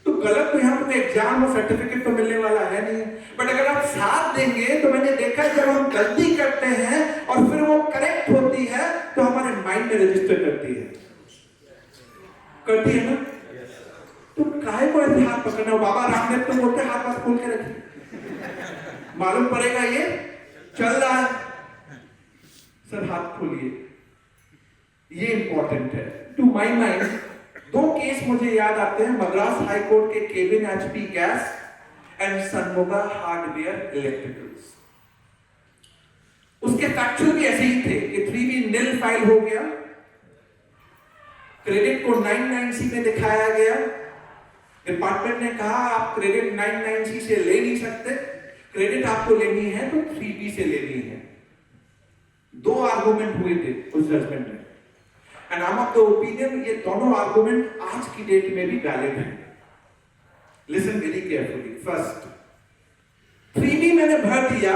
तो गलत तो यहाँ पर एग्जाम और सर्टिफिकेट तो मिलने वाला है नहीं, बट अगर आप साथ देंगे तो मैंने देखा जब हम गलती करते हैं और फिर वो करेक्ट होती है तो हमारे माइंड में रजिस्टर करती है ना। तो काहे को ऐसे हाथ पकड़ना? बाबा रामदेव तो बोलते हाथ पास खोल के रखिए, मालूम पड़ेगा ये चल रहा है। सर हाथ खोलिए, ये इंपॉर्टेंट है। टू माई माइंड 2 केस मुझे याद आते हैं, मद्रास हाई कोर्ट के Kevin HP gas and Shanmuga hardware electricals. उसके फैक्चुअल भी ऐसे ही थे कि 3B नील फाइल हो गया, क्रेडिट को 990 में दिखाया गया, डिपार्टमेंट ने कहा आप क्रेडिट 990 से ले नहीं सकते, क्रेडिट आपको लेनी है तो 3B से लेनी है। 2 आर्गुमेंट हुए थे उस जजमेंट में, and I am of the opinion ये दोनों आर्गुमेंट आज की डेट में भी वैलिड है। Listen very carefully. First, 3B मैंने भर दिया,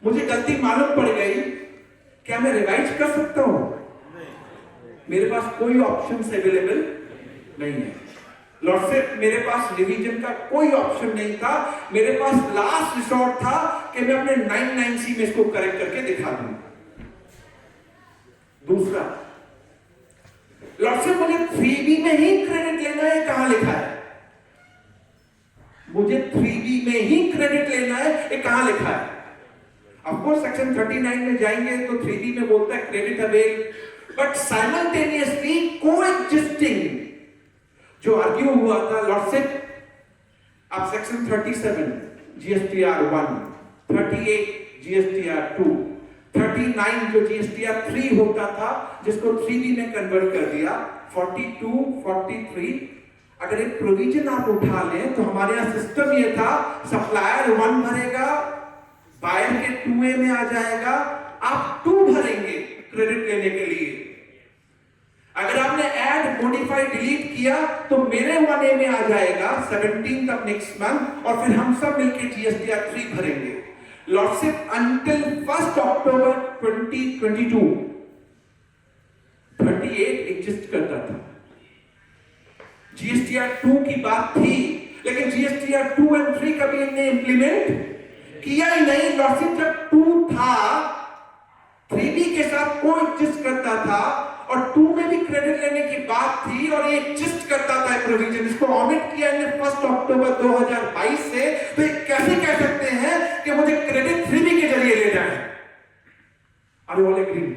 मुझे गलती मालूम पड़ गई क्या मैं रिवाइज कर सकता हूं? मेरे पास कोई ऑप्शन अवेलेबल नहीं है। लॉर्डशिप, मेरे पास रिवीजन का कोई ऑप्शन नहीं था। मेरे पास लास्ट रिसोर्ट था कि मैं अपने 99C में इसको करेक्ट करके दिखा दूं। दूसरा, लॉर्डशिप मुझे 3B में ही क्रेडिट लेना है, कहां लिखा है? मुझे 3B में ही क्रेडिट लेना है, ये कहां लिखा है? ऑफकोर्स सेक्शन 39 में जाएंगे तो 3B में बोलता है क्रेडिट अवेल, बट साइमल्टेनियसली कोएग्जिस्टिंग जो आर्ग्यू हुआ था लॉर्डशिप, अब सेक्शन 37 GSTR 1, 38 GSTR 2, 39 जो GSTR 3 होता था जिसको 3B में कन्वर्ट कर दिया, 42, 43। अगर एक प्रोविजन आप उठा लें तो हमारे यहां सिस्टम ये था, सप्लायर 1 भरेगा, बायर के 2A में आ जाएगा, आप 2 भरेंगे क्रेडिट लेने के लिए। अगर आपने ऐड, मॉडिफाई, डिलीट किया तो मेरे 1A में आ जाएगा 17th ऑफ नेक्स्ट मंथ, और फिर हम सब मिलकर GSTR 3 भरेंगे। लॉर्डशिप अंटिल 1 अक्टूबर 2022 38 एग्जिस्ट करता था। GSTR 2 की बात थी, लेकिन GSTR 2 और 3 कभी इन्हें इंप्लीमेंट किया ही नहीं। लॉर्डशिप जब 2 था, 3B के साथ कोएग्जिस्ट करता था, और 2 में भी क्रेडिट लेने की बात थी, और ये एग्जिस्ट करता था प्रोविजन। इसको ऑमिट किया इन्हें 1 अक्टूबर 2022 से। तो ये कैसे कह सकते हैं कि मुझे क्रेडिट 3B के जरिए लेना है? Are you all agreeing?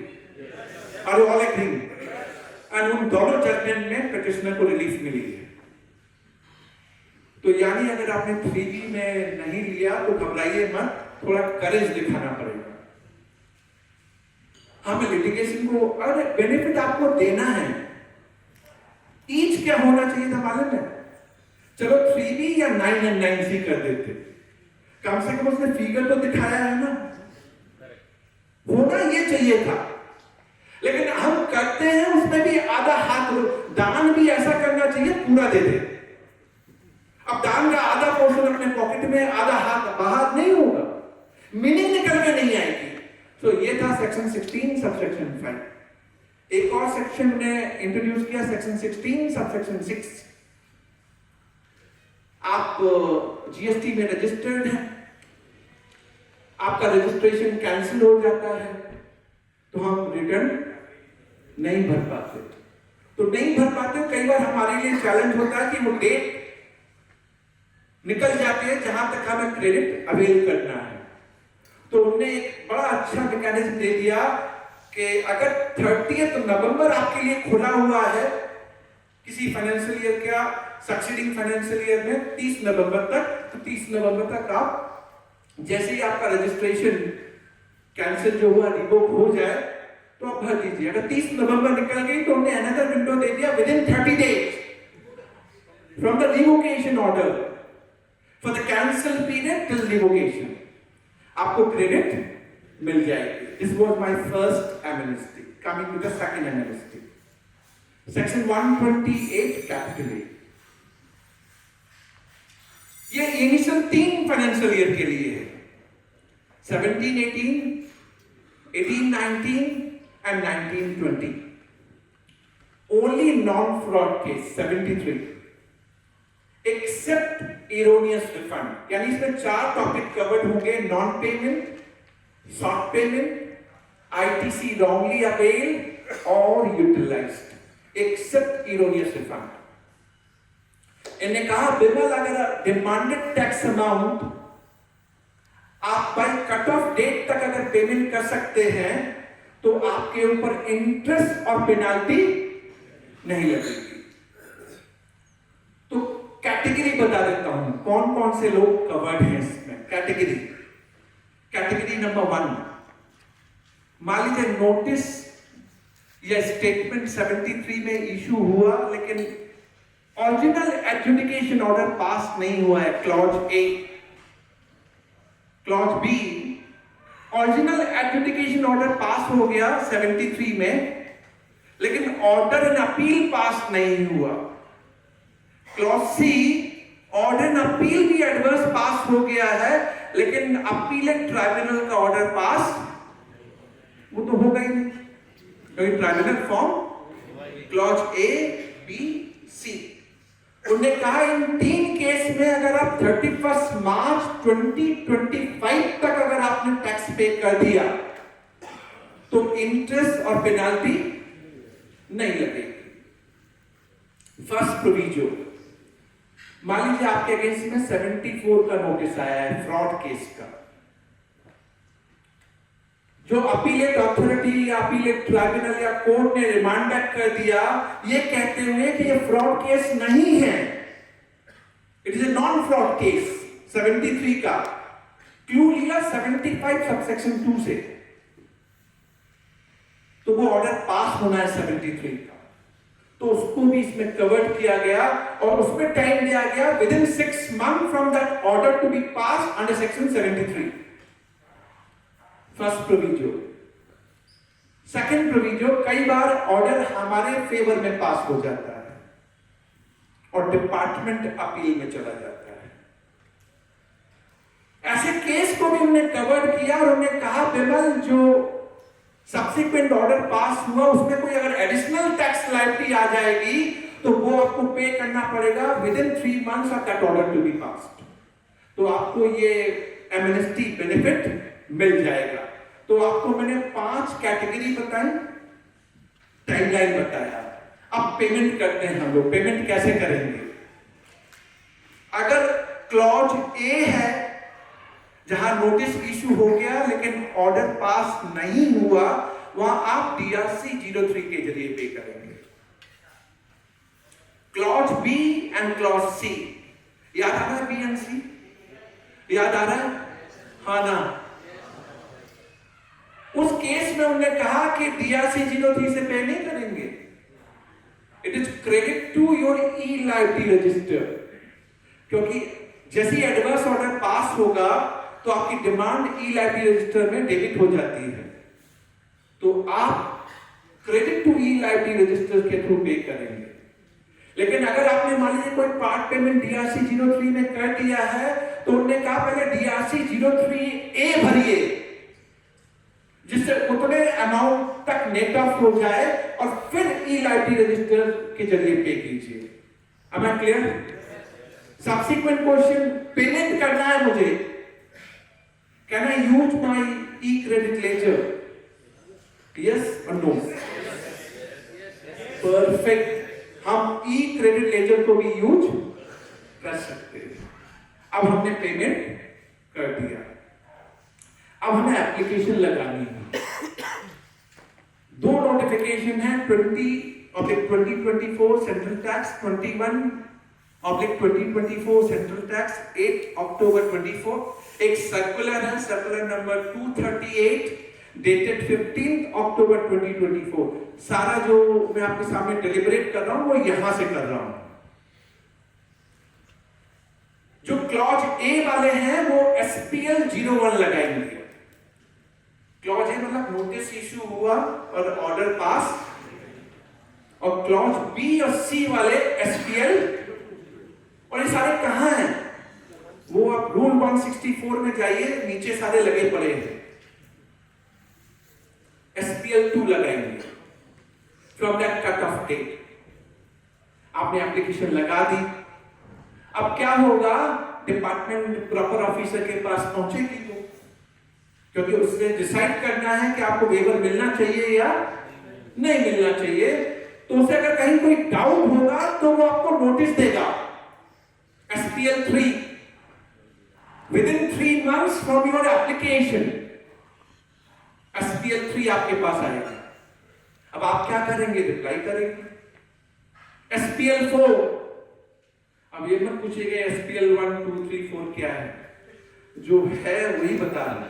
Are you all agreeing? और उन दोनों जजमेंट में पिटिशनर को रिलीफ मिली है। तो यानी अगर आपने 3B में नहीं लिया तो घबराइए मत, थोड़ा करेज दिखाना पड़ेगा। हमें लिटिगेशन को, अरे बेनिफिट आपको देना है। ईच क्या होना चाहिए था मालूम है? चलो 3B या 9 and 9C कर देते, कम से कम उसने फिगर तो दिखाया है ना, होना ये चाहिए था। लेकिन हम करते हैं उसमें भी आधा हाथ, दान भी ऐसा करना चाहिए पूरा दे दे। अब दान का आधा पोर्शन अपने पॉकेट में, आधा हाथ बाहर नहीं होगा, मीनिंग निकल के नहीं आएगी। तो ये था सेक्शन 16 सबसेक्शन 5। एक और सेक्शन ने इंट्रोड्यूस किया, सेक्शन 16 सबसेक्शन 6। आप GST में रजिस्टर्ड हैं, आपका रजिस्ट्रेशन कैंसिल हो जाता है तो हम रिटर्न नहीं भर पाते। तो नहीं भर पाते, कई बार हमारे लिए चैलेंज होता है कि वो डेट निकल जाती है जहां तक हमें क्रेडिट अवेल करना है। तो उन्होंने एक बड़ा अच्छा मैकेनिज्म दे दिया कि अगर 30 नवंबर आपके लिए खुला हुआ है किसी फाइनेंशियल ईयर का सक्सीडिंग फाइनेंशियल ईयर में 30 नवंबर तक, तो 30 नवंबर तक आप जैसे ही आपका रजिस्ट्रेशन कैंसिल जो हुआ रिवोक हो जाए तो आप भर दीजिए। अगर 30 नवंबर निकल गई तो उन्होंने अनदर विंडो दे दिया, within 30 days from the revocation order for the cancel period till revocation आपको क्रेडिट मिल जाएगी। This was my first amnesty. Coming to the second amnesty, section 128 capital A. ये इनिशियल 3 फाइनेंशियल ईयर के लिए है, 17-18, 18-19 and 19-20। Only non fraud case 73, except erroneous refund, यानी इसमें 4 topic covered होंगे, non payment, short payment, ITC wrongly availed और utilised, except erroneous refund. इन्हें कहा विमल अगर डिमांडेड टैक्स अमाउंट आप बाय कट ऑफ डेट तक अगर पेमेंट कर सकते हैं तो आपके ऊपर इंटरेस्ट और पेनाल्टी नहीं लगेगी। तो कैटेगरी बता देता हूं कौन कौन से लोग कवर्ड हैं इसमें। कैटेगरी नंबर 1, मान लीजिए नोटिस या स्टेटमेंट 73 में इशू हुआ लेकिन ओरिजिनल एडजुडिकेशन ऑर्डर पास नहीं हुआ है, clause A. Clause B, original adjudication order pass हो गया 73 में लेकिन ऑर्डर इन अपील पास नहीं हुआ। Clause C, order in appeal भी एडवर्स पास हो गया है लेकिन अपीलेट ट्राइब्यूनल का ऑर्डर पास वो तो होगा ही नहीं, क्योंकि tribunal form clause A B C. उन्होंने कहा इन 3 केस में अगर आप 31 मार्च 2025 तक अगर आपने टैक्स पे कर दिया तो इंटरेस्ट और पेनाल्टी नहीं लगेगी। फर्स्ट प्रोविजो, मान लीजिए आपके अगेंस्ट में 74 का नोटिस आया है फ्रॉड केस का, जो अपीलेट अथॉरिटी या अपीलेट ट्राइब्यूनल या कोर्ट ने रिमांड बैक कर दिया ये कहते हुए कि ये फ्रॉड केस नहीं है, it is a non fraud case. 73 का क्लू लिया 75 सबसेक्शन 2 से, तो वो ऑर्डर पास होना है 73 का, तो उसको भी इसमें कवर्ड किया गया और उसमें टाइम दिया गया within 6 month from that order to be pass under section 73। First proviso. Second proviso, कई बार ऑर्डर हमारे फेवर में पास हो जाता है और डिपार्टमेंट अपील में चला जाता है, ऐसे केस को भी उन्होंने कवर किया और उन्होंने कहा विमल जो सब्सिक्वेंट ऑर्डर पास हुआ उसमें कोई अगर एडिशनल टैक्स लायबिलिटी आ जाएगी तो वो आपको पे करना पड़ेगा within 3 months of that order to be passed, तो आपको ये एमनेस्टी बेनिफिट मिल जाएगा। तो आपको मैंने 5 कैटेगरी बताई, टाइमलाइन बताया। अब पेमेंट करते हैं हम लोग, पेमेंट कैसे करेंगे? अगर क्लॉज ए है जहां नोटिस इशू हो गया लेकिन ऑर्डर पास नहीं हुआ, वहां आप DRC 03 के जरिए पे करेंगे। Clause B and clause C, याद आ रहा है? बी एंड सी याद आ रहा है? हाँ ना? उस केस में उन्होंने कहा कि DRC 03 से पे नहीं करेंगे, it is credit to your E liability register, क्योंकि जैसे एडवर्स ऑर्डर पास होगा तो आपकी डिमांड ई लायबिलिटी रजिस्टर में डेबिट हो जाती है, तो आप credit to E liability register के थ्रू पे करेंगे। लेकिन अगर आपने मान लीजिए कोई पार्ट पेमेंट DRC 03 में कर दिया है तो उन्होंने कहा पहले DRC 03A भरिए जिससे उतने अमाउंट तक नेट ऑफ हो जाए और फिर ई लायबिलिटी रजिस्टर के जरिए पे कीजिए। अब मैं क्लियर? सब्सिक्वेंट क्वेश्चन, पेमेंट करना है मुझे, can I use my E credit ledger? Yes और नो? परफेक्ट, हम ई क्रेडिट लेजर को भी यूज कर सकते हैं। अब हमने पेमेंट कर दिया, अब हमें एप्लीकेशन लगानी है। 2 नोटिफिकेशन है, 20/2024 सेंट्रल टैक्स, 21/2024 सेंट्रल टैक्स 8 अक्टूबर 24। एक सर्कुलर है, सर्कुलर नंबर 238 डेटेड 15 अक्टूबर 2024। सारा जो मैं आपके सामने डिलिबरेट कर रहा हूं वो यहां से कर रहा हूं। जो क्लॉज ए वाले हैं वो SPL 01 लगाएंगे। क्लॉज ए मतलब नोटिस इशू हुआ और ऑर्डर पास, और क्लॉज बी और सी वाले SPL, और ये सारे कहां हैं? वो आप रूल 164 में जाइए, नीचे सारे लगे पड़े हैं। SPL 2 लगाएंगे from that cut off date. आपने एप्लीकेशन लगा दी, अब क्या होगा? डिपार्टमेंट प्रॉपर ऑफिसर के पास पहुंचेगी तो, क्योंकि उसने डिसाइड करना है कि आपको वेवर मिलना चाहिए या नहीं मिलना चाहिए। तो उसे अगर कहीं कोई डाउट होगा तो वो आपको नोटिस देगा SPL 3 within 3 months from your application। SPL 3 आपके पास आएगा, अब आप क्या करेंगे? रिप्लाई करेंगे। SPL 4, अब ये मत पूछिएगा SPL 1 2 3 4 क्या है, जो है वही बता रहा।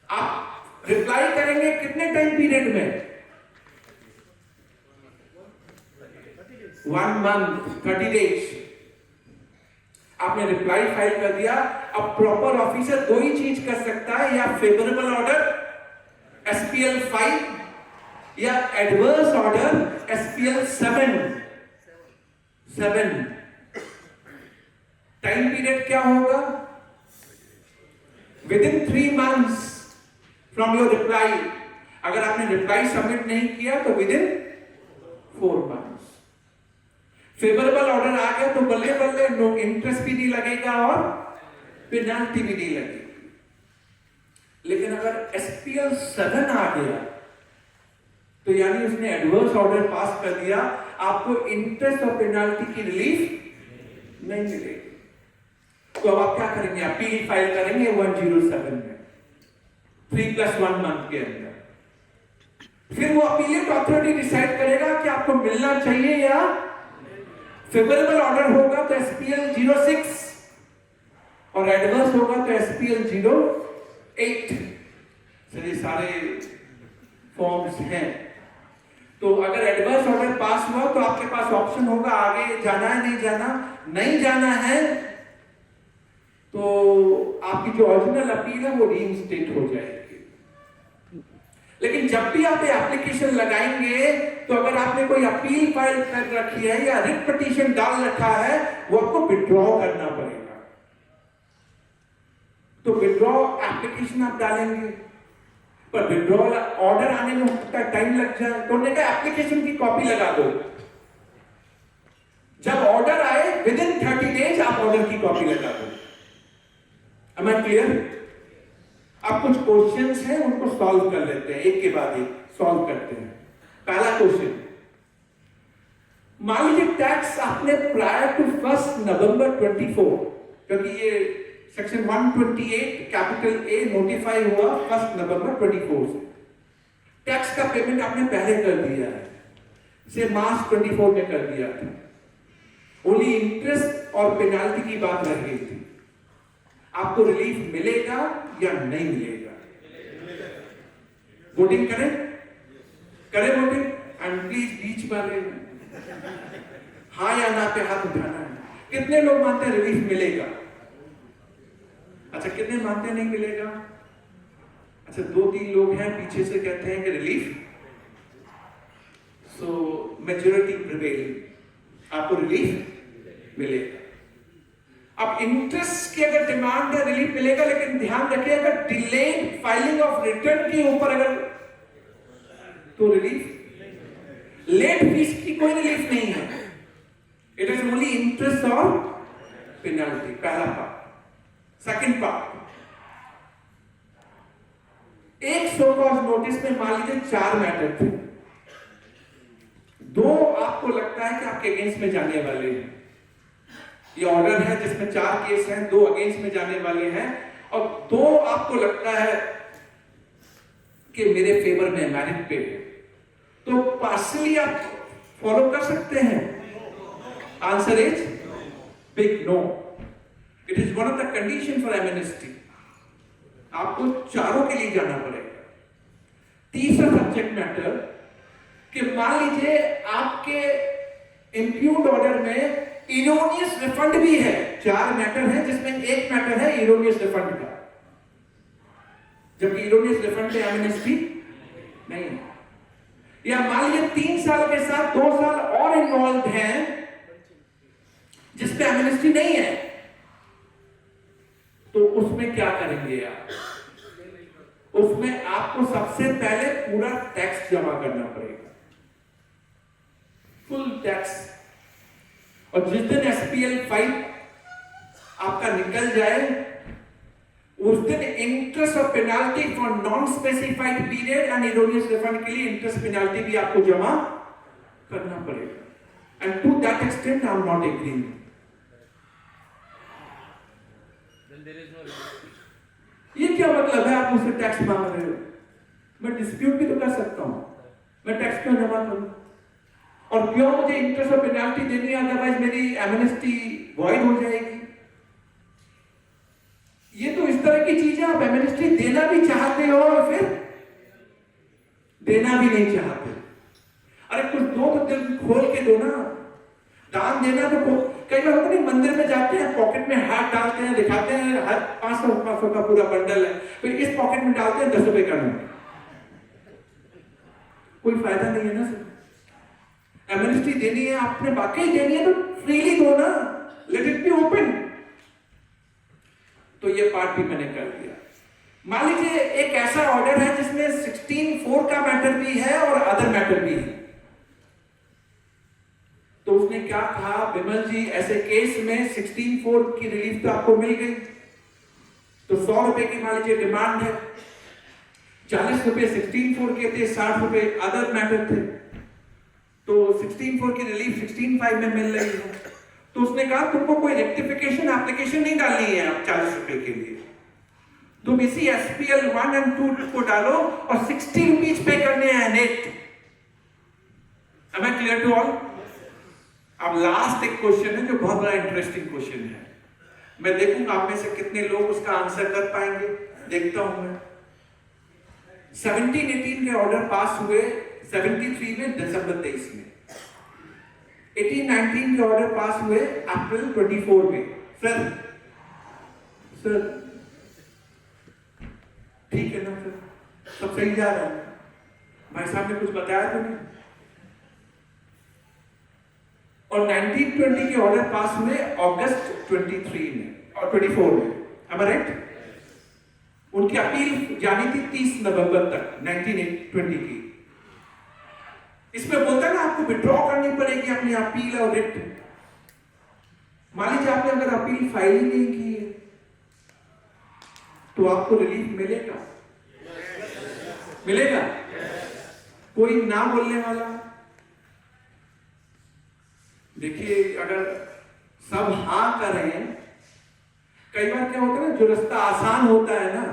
आप रिप्लाई करेंगे कितने टाइम पीरियड में? 1 month 30 days। आपने रिप्लाई फाइल कर दिया। अब प्रॉपर ऑफिसर 2 ही चीज कर सकता है, या फेवरेबल ऑर्डर SPL 5 या adverse order SPL 7। Time period क्या होगा? Within 3 months from your reply. अगर आपने रिप्लाई सबमिट नहीं किया तो within 4 months। Favourable order आ गया तो बल्ले बल्ले नो इंटरेस्ट भी नहीं लगेगा और पेनाल्टी भी नहीं लगेगी। लेकिन अगर SPL 7 आ गया तो यानी उसने एडवर्स ऑर्डर पास कर दिया, आपको इंटरेस्ट और पेनाल्टी की रिलीफ नहीं मिलेगी। तो अब आप क्या करेंगे? अपील फाइल करेंगे 107 में 3+1 मंथ के अंदर। फिर वो अपीलेट अथॉरिटी डिसाइड करेगा कि आपको मिलना चाहिए या फेवरेबल ऑर्डर होगा तो SPL 06 और एडवर्स होगा तो SPL 08। ये सारे फॉर्म्स हैं। तो अगर एडवर्स ऑर्डर पास हुआ तो आपके पास ऑप्शन होगा आगे जाना है नहीं जाना। नहीं जाना है तो आपकी जो ओरिजिनल अपील है वो रीइंस्टेट हो जाएगी। लेकिन जब भी आप एप्लीकेशन लगाएंगे तो अगर आपने कोई अपील फाइल कर रखी है या रिट पिटीशन डाल रखा है वो आपको विड्रॉ करना पड़ेगा। तो विड्रॉ एप्लीकेशन आप डालेंगे पर विड्रॉल ऑर्डर आने में हो सकता है टाइम लग जाए, तो उन्होंने कहा एप्लीकेशन की कॉपी लगा दो। जब ऑर्डर आए विद इन 30 डेज आप ऑर्डर की कॉपी लगा दो। Am I clear? अब कुछ क्वेश्चंस हैं उनको सॉल्व कर लेते हैं, एक के बाद एक सॉल्व करते हैं। पहला क्वेश्चन, मान लीजिए टैक्स आपने प्रायर टू 1 नवंबर 24, क्योंकि ये सेक्शन 128 कैपिटल A नोटिफाई हुआ 1 नवंबर 24 से। टैक्स का पेमेंट आपने पहले कर दिया है, से मार्च 24 में कर दिया था। ओनली इंटरेस्ट और पेनाल्टी की बात रह गई थी। आपको रिलीफ मिलेगा या नहीं मिलेगा? वोटिंग करें? करें वोटिंग? एंड प्लीज बीच वाले हाँ या ना पे हाथ उठाना है। कितने लोग मानते हैं रिलीफ मिलेगा? अच्छा, कितने मानते हैं नहीं मिलेगा? अच्छा, 2-3 लोग हैं पीछे से कहते हैं कि रिलीफ, सो मेजॉरिटी प्रिवेल, आपको रिलीफ मिलेगा। अब इंटरेस्ट की अगर डिमांड है रिलीफ मिलेगा, लेकिन ध्यान रखिए अगर डिलेड फाइलिंग ऑफ रिटर्न के ऊपर अगर तो रिलीफ, लेट फीस की कोई रिलीफ नहीं है। इट इज ओनली इंटरेस्ट और पेनाल्टी, पहला पार्ट। सेकंड पार्ट, एक शो कॉज नोटिस में मान लीजिए 4 मैटर थे, 2 आपको लगता है कि आपके अगेंस्ट में जाने वाले हैं। ये ऑर्डर है जिसमें 4 केस हैं, 2 अगेंस्ट में जाने वाले हैं और 2 आपको लगता है कि मेरे फेवर में मेरिट पे है, तो पार्शली आप फॉलो कर सकते हैं। Answer is big no. It is one of the condition for amnesty. आपको चारों के लिए जाना पड़ेगा। तीसरा सब्जेक्ट मैटर कि मान लीजिए आपके इंप्यूट ऑर्डर में इरोनियस रिफंड भी है। 4 मैटर है जिसमें एक मैटर है इरोनियस रिफंड का, जबकि इरोनियस रिफंड पे एमनेस्टी नहीं है। या मान लीजिए 3 साल के साथ 2 साल और इन्वॉल्व हैं जिसपे एमनेस्टी नहीं है, तो उसमें क्या करेंगे आप? उसमें आपको सबसे पहले पूरा टैक्स जमा करना पड़ेगा, फुल टैक्स। और जिस दिन SPL 5 आपका निकल जाए उस दिन इंटरेस्ट और penalty for non specified period and erroneous refund के लिए इंटरेस्ट पेनाल्टी भी आपको जमा करना पड़ेगा। And to that extent I am not agreeing. ये क्या मतलब है आप मुझसे टैक्स मांग रहे हो? मैं डिस्प्यूट भी तो कर सकता हूं, मैं टैक्स क्यों जमा करूं? और क्यों मुझे इंटरेस्ट और पेनाल्टी देनी है? अदरवाइज मेरी एमनेस्टी वॉइड हो जाएगी। ये तो इस तरह की चीजें आप एमनेस्टी देना भी चाहते हो और फिर देना भी नहीं चाहते। अरे कुछ दो तो दिल खोल के दो ना। दान देना तो कई बार होता नहीं, मंदिर में जाते हैं पॉकेट में हाथ डालते हैं, दिखाते हैं हर 500 का पूरा बंडल है, फिर इस पॉकेट में डालते हैं 10 रुपए का नोट। कोई फायदा नहीं है ना सर। एमनेस्टी देनी है, आपने वाकई देनी है तो फ्रीली दो ना, लेट इट बी ओपन। तो ये पार्ट भी मैंने कर दिया। मान लीजिए एक ऐसा ऑर्डर है जिसमें 16(4) का मैटर भी है और अदर मैटर भी है। तो उसने क्या कहा, बिमल जी ऐसे केस में 16(4) की रिलीफ तो आपको मिल गई, तो 100 रुपए की मान लीजिए डिमांड है, 40 रुपए 16(4) के थे, 60 रुपए अदर मैटर थे, तो 16(4) की रिलीफ 16(5) में मिल रही है। तो उसने कहा तुमको कोई रेक्टिफिकेशन एप्लीकेशन नहीं डालनी है आप 40 रुपए के लिए, तुम इसी SPL 1 और 2 को डालो और 60 रुपीज पे करने हैं net. Am I clear to all? अब लास्ट एक क्वेश्चन है जो बहुत बड़ा इंटरेस्टिंग क्वेश्चन है, मैं देखूंगा आप में से कितने लोग उसका आंसर कर पाएंगे, देखता हूं मैं। 17-18 के ऑर्डर पास हुए 73 में, दिसंबर 23 में। 18-19 के ऑर्डर पास हुए अप्रैल 24 में। सर ठीक है ना सर, सब सही जा रहा है, भाई साहब ने कुछ बताया तो नहीं। और 19-20 के ऑर्डर पास हुए अगस्त 23 में और 24 में, am I right? उनकी अपील जानी थी 30 नवंबर तक 1920 की। इसमें बोलता है ना आपको विड्रॉ करनी पड़ेगी अपनी अपील और रिट। मान लीजिए आपने अगर अपील फाइल ही नहीं की है तो आपको रिलीफ मिलेगा, मिलेगा? कोई ना बोलने वाला? देखिए अगर सब हाँ करें, कई बार क्या होता है ना, जो रास्ता आसान होता है ना,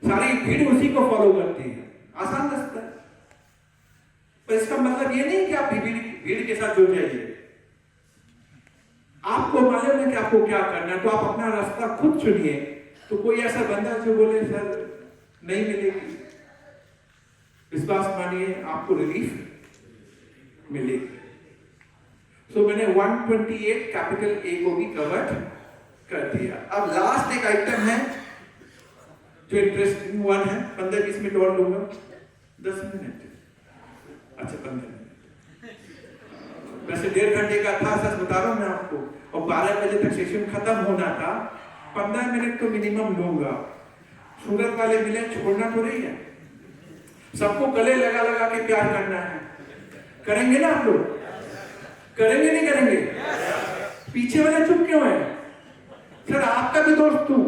सारी भीड़ उसी को फॉलो करती है, आसान रास्ता है। पर इसका मतलब ये नहीं कि आप भीड़ के साथ जुड़ जाइए। आपको मालूम है कि आपको क्या करना है, तो आप अपना रास्ता खुद चुनिए। तो कोई ऐसा बंदा जो बोले सर नहीं मिलेगी, विश्वास मानिए आपको रिलीफ मिलेगी। तो मैंने 128 कैपिटल ए को भी कवर कर दिया। अब लास्ट एक आइटम है जो इंटरेस्टिंग वन है, 15-20 मिनट और लूंगा, 10 मिनट, अच्छा 15 मिनट, वैसे 1.5 घंटे का था, सच बता रहा हूं मैं आपको, और 12 बजे तक सेशन खत्म होना था। 15 मिनट तो मिनिमम लूंगा। सूरत वाले मिले, छोड़ना तो नहीं है, सबको गले लगा लगा के प्यार करना है। करेंगे ना आप लोग? करेंगे नहीं करेंगे? पीछे वाले चुप क्यों है? सर आपका भी दोस्त हूं।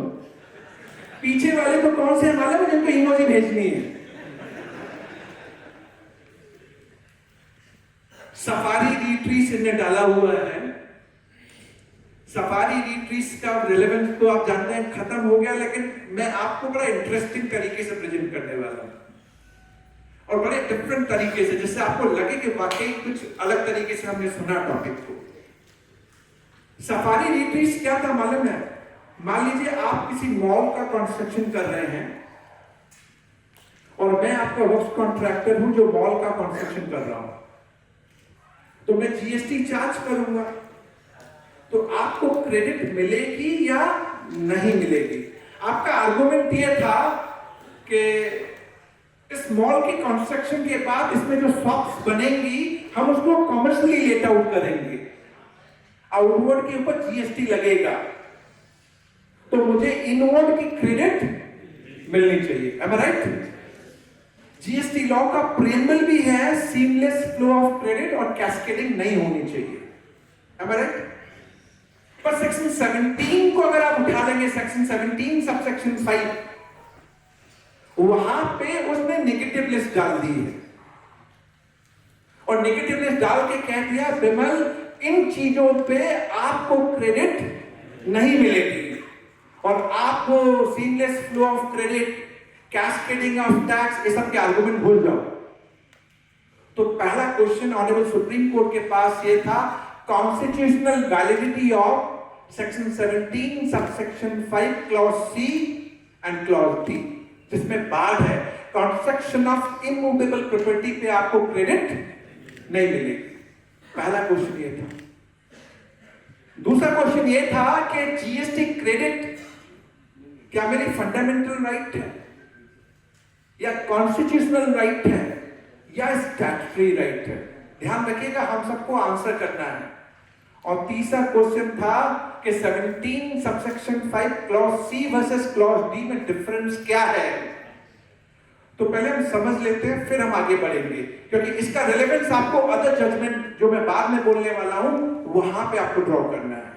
पीछे वाले तो कौन से मालूम है जिनको इमोजी भेजनी है? सफारी रिट्रीट इन्हें डाला हुआ है। सफारी रिट्रीट का रिलेवेंस तो आप जानते हैं खत्म हो गया, लेकिन मैं आपको बड़ा इंटरेस्टिंग तरीके से प्रेजेंट करने वाला हूं और बड़े डिफरेंट तरीके से, जिससे आपको लगे कि वाकई कुछ अलग तरीके से हमने सुना टॉपिक को। सफारी रिट्रीट क्या था मालूम है? मान लीजिए आप किसी मॉल का कंस्ट्रक्शन कर रहे हैं और मैं आपका वर्क्स कॉन्ट्रैक्टर हूं जो मॉल का कंस्ट्रक्शन कर रहा हूं, तो मैं GST चार्ज करूंगा, तो आपको क्रेडिट मिलेगी या नहीं मिलेगी? आपका आर्गुमेंट ये था कि इस मॉल की कंस्ट्रक्शन के बाद इसमें जो शॉप्स बनेंगी हम उसको कॉमर्शियली लेट आउट करेंगे, आउटवर्ड के ऊपर GST लगेगा, तो मुझे इनवर्ड की क्रेडिट मिलनी चाहिए। Am I right? GST law का प्रीएम्बल भी है, सीमलेस फ्लो ऑफ क्रेडिट और कैस्केडिंग नहीं होनी चाहिए। Am I right? पर सेक्शन 17 को अगर आप उठा लेंगे, सेक्शन 17 सबसेक्शन 5, वहां पे उसने नेगेटिव लिस्ट डाल दी है और नेगेटिव लिस्ट डाल के कह दिया विमल इन चीजों पे आपको क्रेडिट नहीं मिलेगी और आपको seamless flow of credit, cascading of tax, ये सब के आर्गुमेंट भूल जाओ। तो पहला क्वेश्चन ऑनरेबल सुप्रीम कोर्ट के पास ये था, constitutional validity of section 17 subsection 5 clause C and clause D, जिसमें बात है कंस्ट्रक्शन ऑफ इमूवेबल प्रॉपर्टी पे आपको क्रेडिट नहीं मिलेगी। पहला क्वेश्चन ये था। दूसरा क्वेश्चन ये था कि GST क्रेडिट क्या मेरी फंडामेंटल राइट है या कॉन्स्टिट्यूशनल राइट है या स्टैट्यूटरी राइट है? ध्यान रखिएगा, हम सबको आंसर करना है और तीसरा क्वेश्चन था कि 17 subsection 5 clause C versus clause D में डिफरेंस क्या है। तो पहले हम समझ लेते हैं, फिर हम आगे बढ़ेंगे, क्योंकि इसका रिलेवेंस आपको अदर जजमेंट जो मैं बाद में बोलने वाला हूं वहां पे आपको ड्रॉ करना है।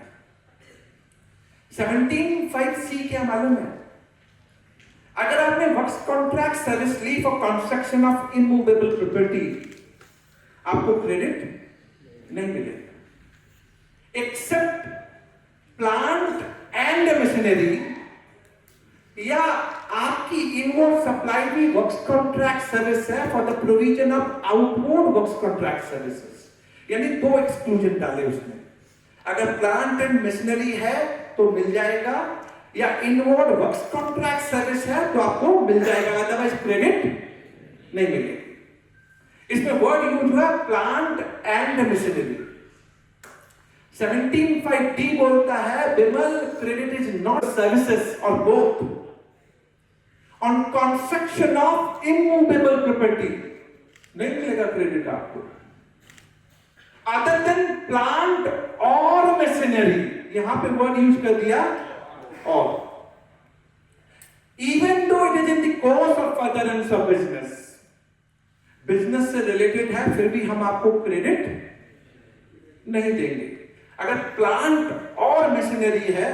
17(5)(c) क्या मालूम है? अगर आपने वर्क्स कॉन्ट्रैक्ट सर्विस ली for construction of immovable property, आपको क्रेडिट नहीं मिलेगा एक्सेप्ट प्लांट एंड मशीनरी, या आपकी इनवर्ड सप्लाई भी वर्क्स कॉन्ट्रैक्ट सर्विस है for the provision of outward works contract services, यानी दो एक्सक्लूजन डाले उसने। अगर प्लांट एंड मशीनरी है तो मिल जाएगा, या इनवर्ड वर्क्स कॉन्ट्रैक्ट सर्विस है तो आपको मिल जाएगा, अदरवाइज क्रेडिट नहीं मिलेगा। इसमें वर्ड यूज हुआ प्लांट एंड मशीनरी। 17(5)(d) बोलता है विमल क्रेडिट इज नॉट सर्विसेज और both on construction of immovable property, नहीं मिलेगा क्रेडिट आपको अदर देन प्लांट और मशीनरी। यहां पे वर्ड यूज कर दिया और, even though it is in the course of furtherance of business, business से रिलेटेड है, फिर भी हम आपको क्रेडिट नहीं देंगे। अगर प्लांट और मशीनरी है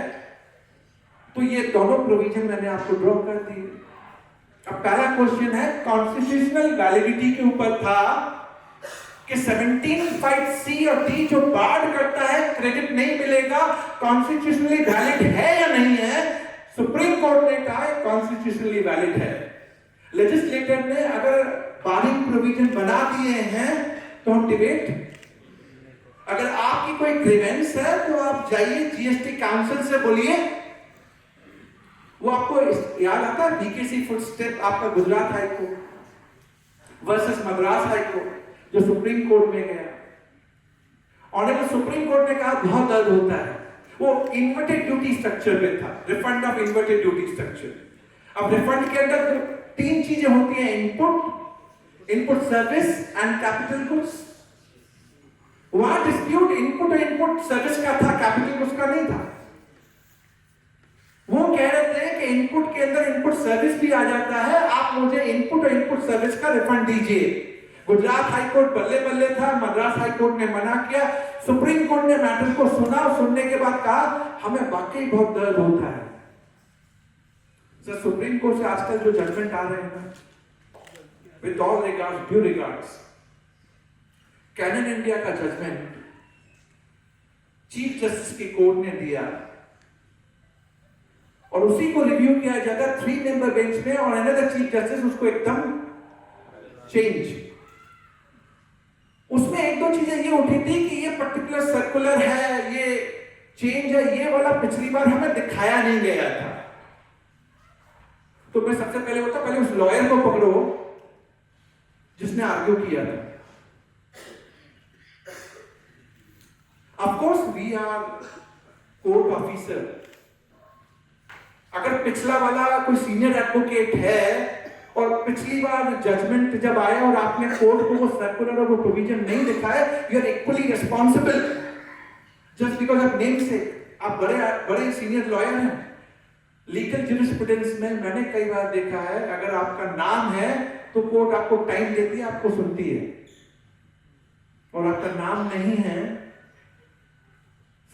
तो ये दोनों प्रोविजन मैंने आपको ड्रॉ कर दी। अब पहला क्वेश्चन है कॉन्स्टिट्यूशनल वैलिडिटी के ऊपर था कि 17(5)(c) और d जो बार्ड करता है क्रेडिट नहीं मिलेगा, कॉन्स्टिट्यूशनली वैलिड है या नहीं है। सुप्रीम कोर्ट ने कहा है कॉन्स्टिट्यूशनली वैलिड है। लेजिस्लेटर ने अगर बारिंग प्रोविजन बना दिए हैं तो हम डिबेट, अगर आपकी कोई ग्रीवेंस है तो आप जाइए जीएसटी काउंसिल से बोलिए, वो आपको याद आता है बीकेसी फुटस्टेप आपका Gujarat high court versus Madras high court जो सुप्रीम कोर्ट में गया। ऑनरेबल सुप्रीम कोर्ट ने कहा बहुत दर्द होता है, वो इन्वर्टेड ड्यूटी स्ट्रक्चर पे था, refund of inverted duty structure. अब रिफंड के अंदर तीन चीजें होती हैं, input service and capital goods. वहां डिस्प्यूट इनपुट और इनपुट सर्विस का था, कैपिटल गुड्स का नहीं था। वो कह रहे थे कि इनपुट के अंदर इनपुट सर्विस भी आ जाता है, आप मुझे इनपुट और इनपुट सर्विस का रिफंड दीजिए। गुजरात हाई कोर्ट बल्ले बल्ले था, मद्रास हाई कोर्ट ने मना किया, सुप्रीम कोर्ट ने मैटर को सुना और सुनने के बाद कहा हमें वाकई बहुत दर्द होता है। सर सुप्रीम कोर्ट से आजकल जो जजमेंट आ रहे हैं ना, with all regards, due regards, Canon India का जजमेंट चीफ जस्टिस की कोर्ट ने दिया और उसी को रिव्यू किया जाता 3 मेंबर बेंच में, और अनदर चीफ जस्टिस उसको एकदम चेंज। उसमें एक दो चीजें ये उठी थी कि ये पर्टिकुलर सर्कुलर है, ये चेंज है, ये वाला पिछली बार हमें दिखाया नहीं गया था। तो मैं सबसे पहले होता, पहले उस लॉयर को पकड़ो जिसने आर्ग्यू किया था। Of course we are court officer, अगर पिछला वाला कोई सीनियर एडवोकेट है और पिछली बार जजमेंट जब आया और आपने कोर्ट को वो सर्कुलर और वो प्रोविजन नहीं दिखाया, you are equally responsible just because of name से। आप बड़े सीनियर लॉयर हैं। लीगल ज्यूरिस्प्रूडेंस में मैंने कई बार देखा है, अगर आपका नाम है तो कोर्ट आपको टाइम देती है, आपको सुनती है, और आपका नाम नहीं है,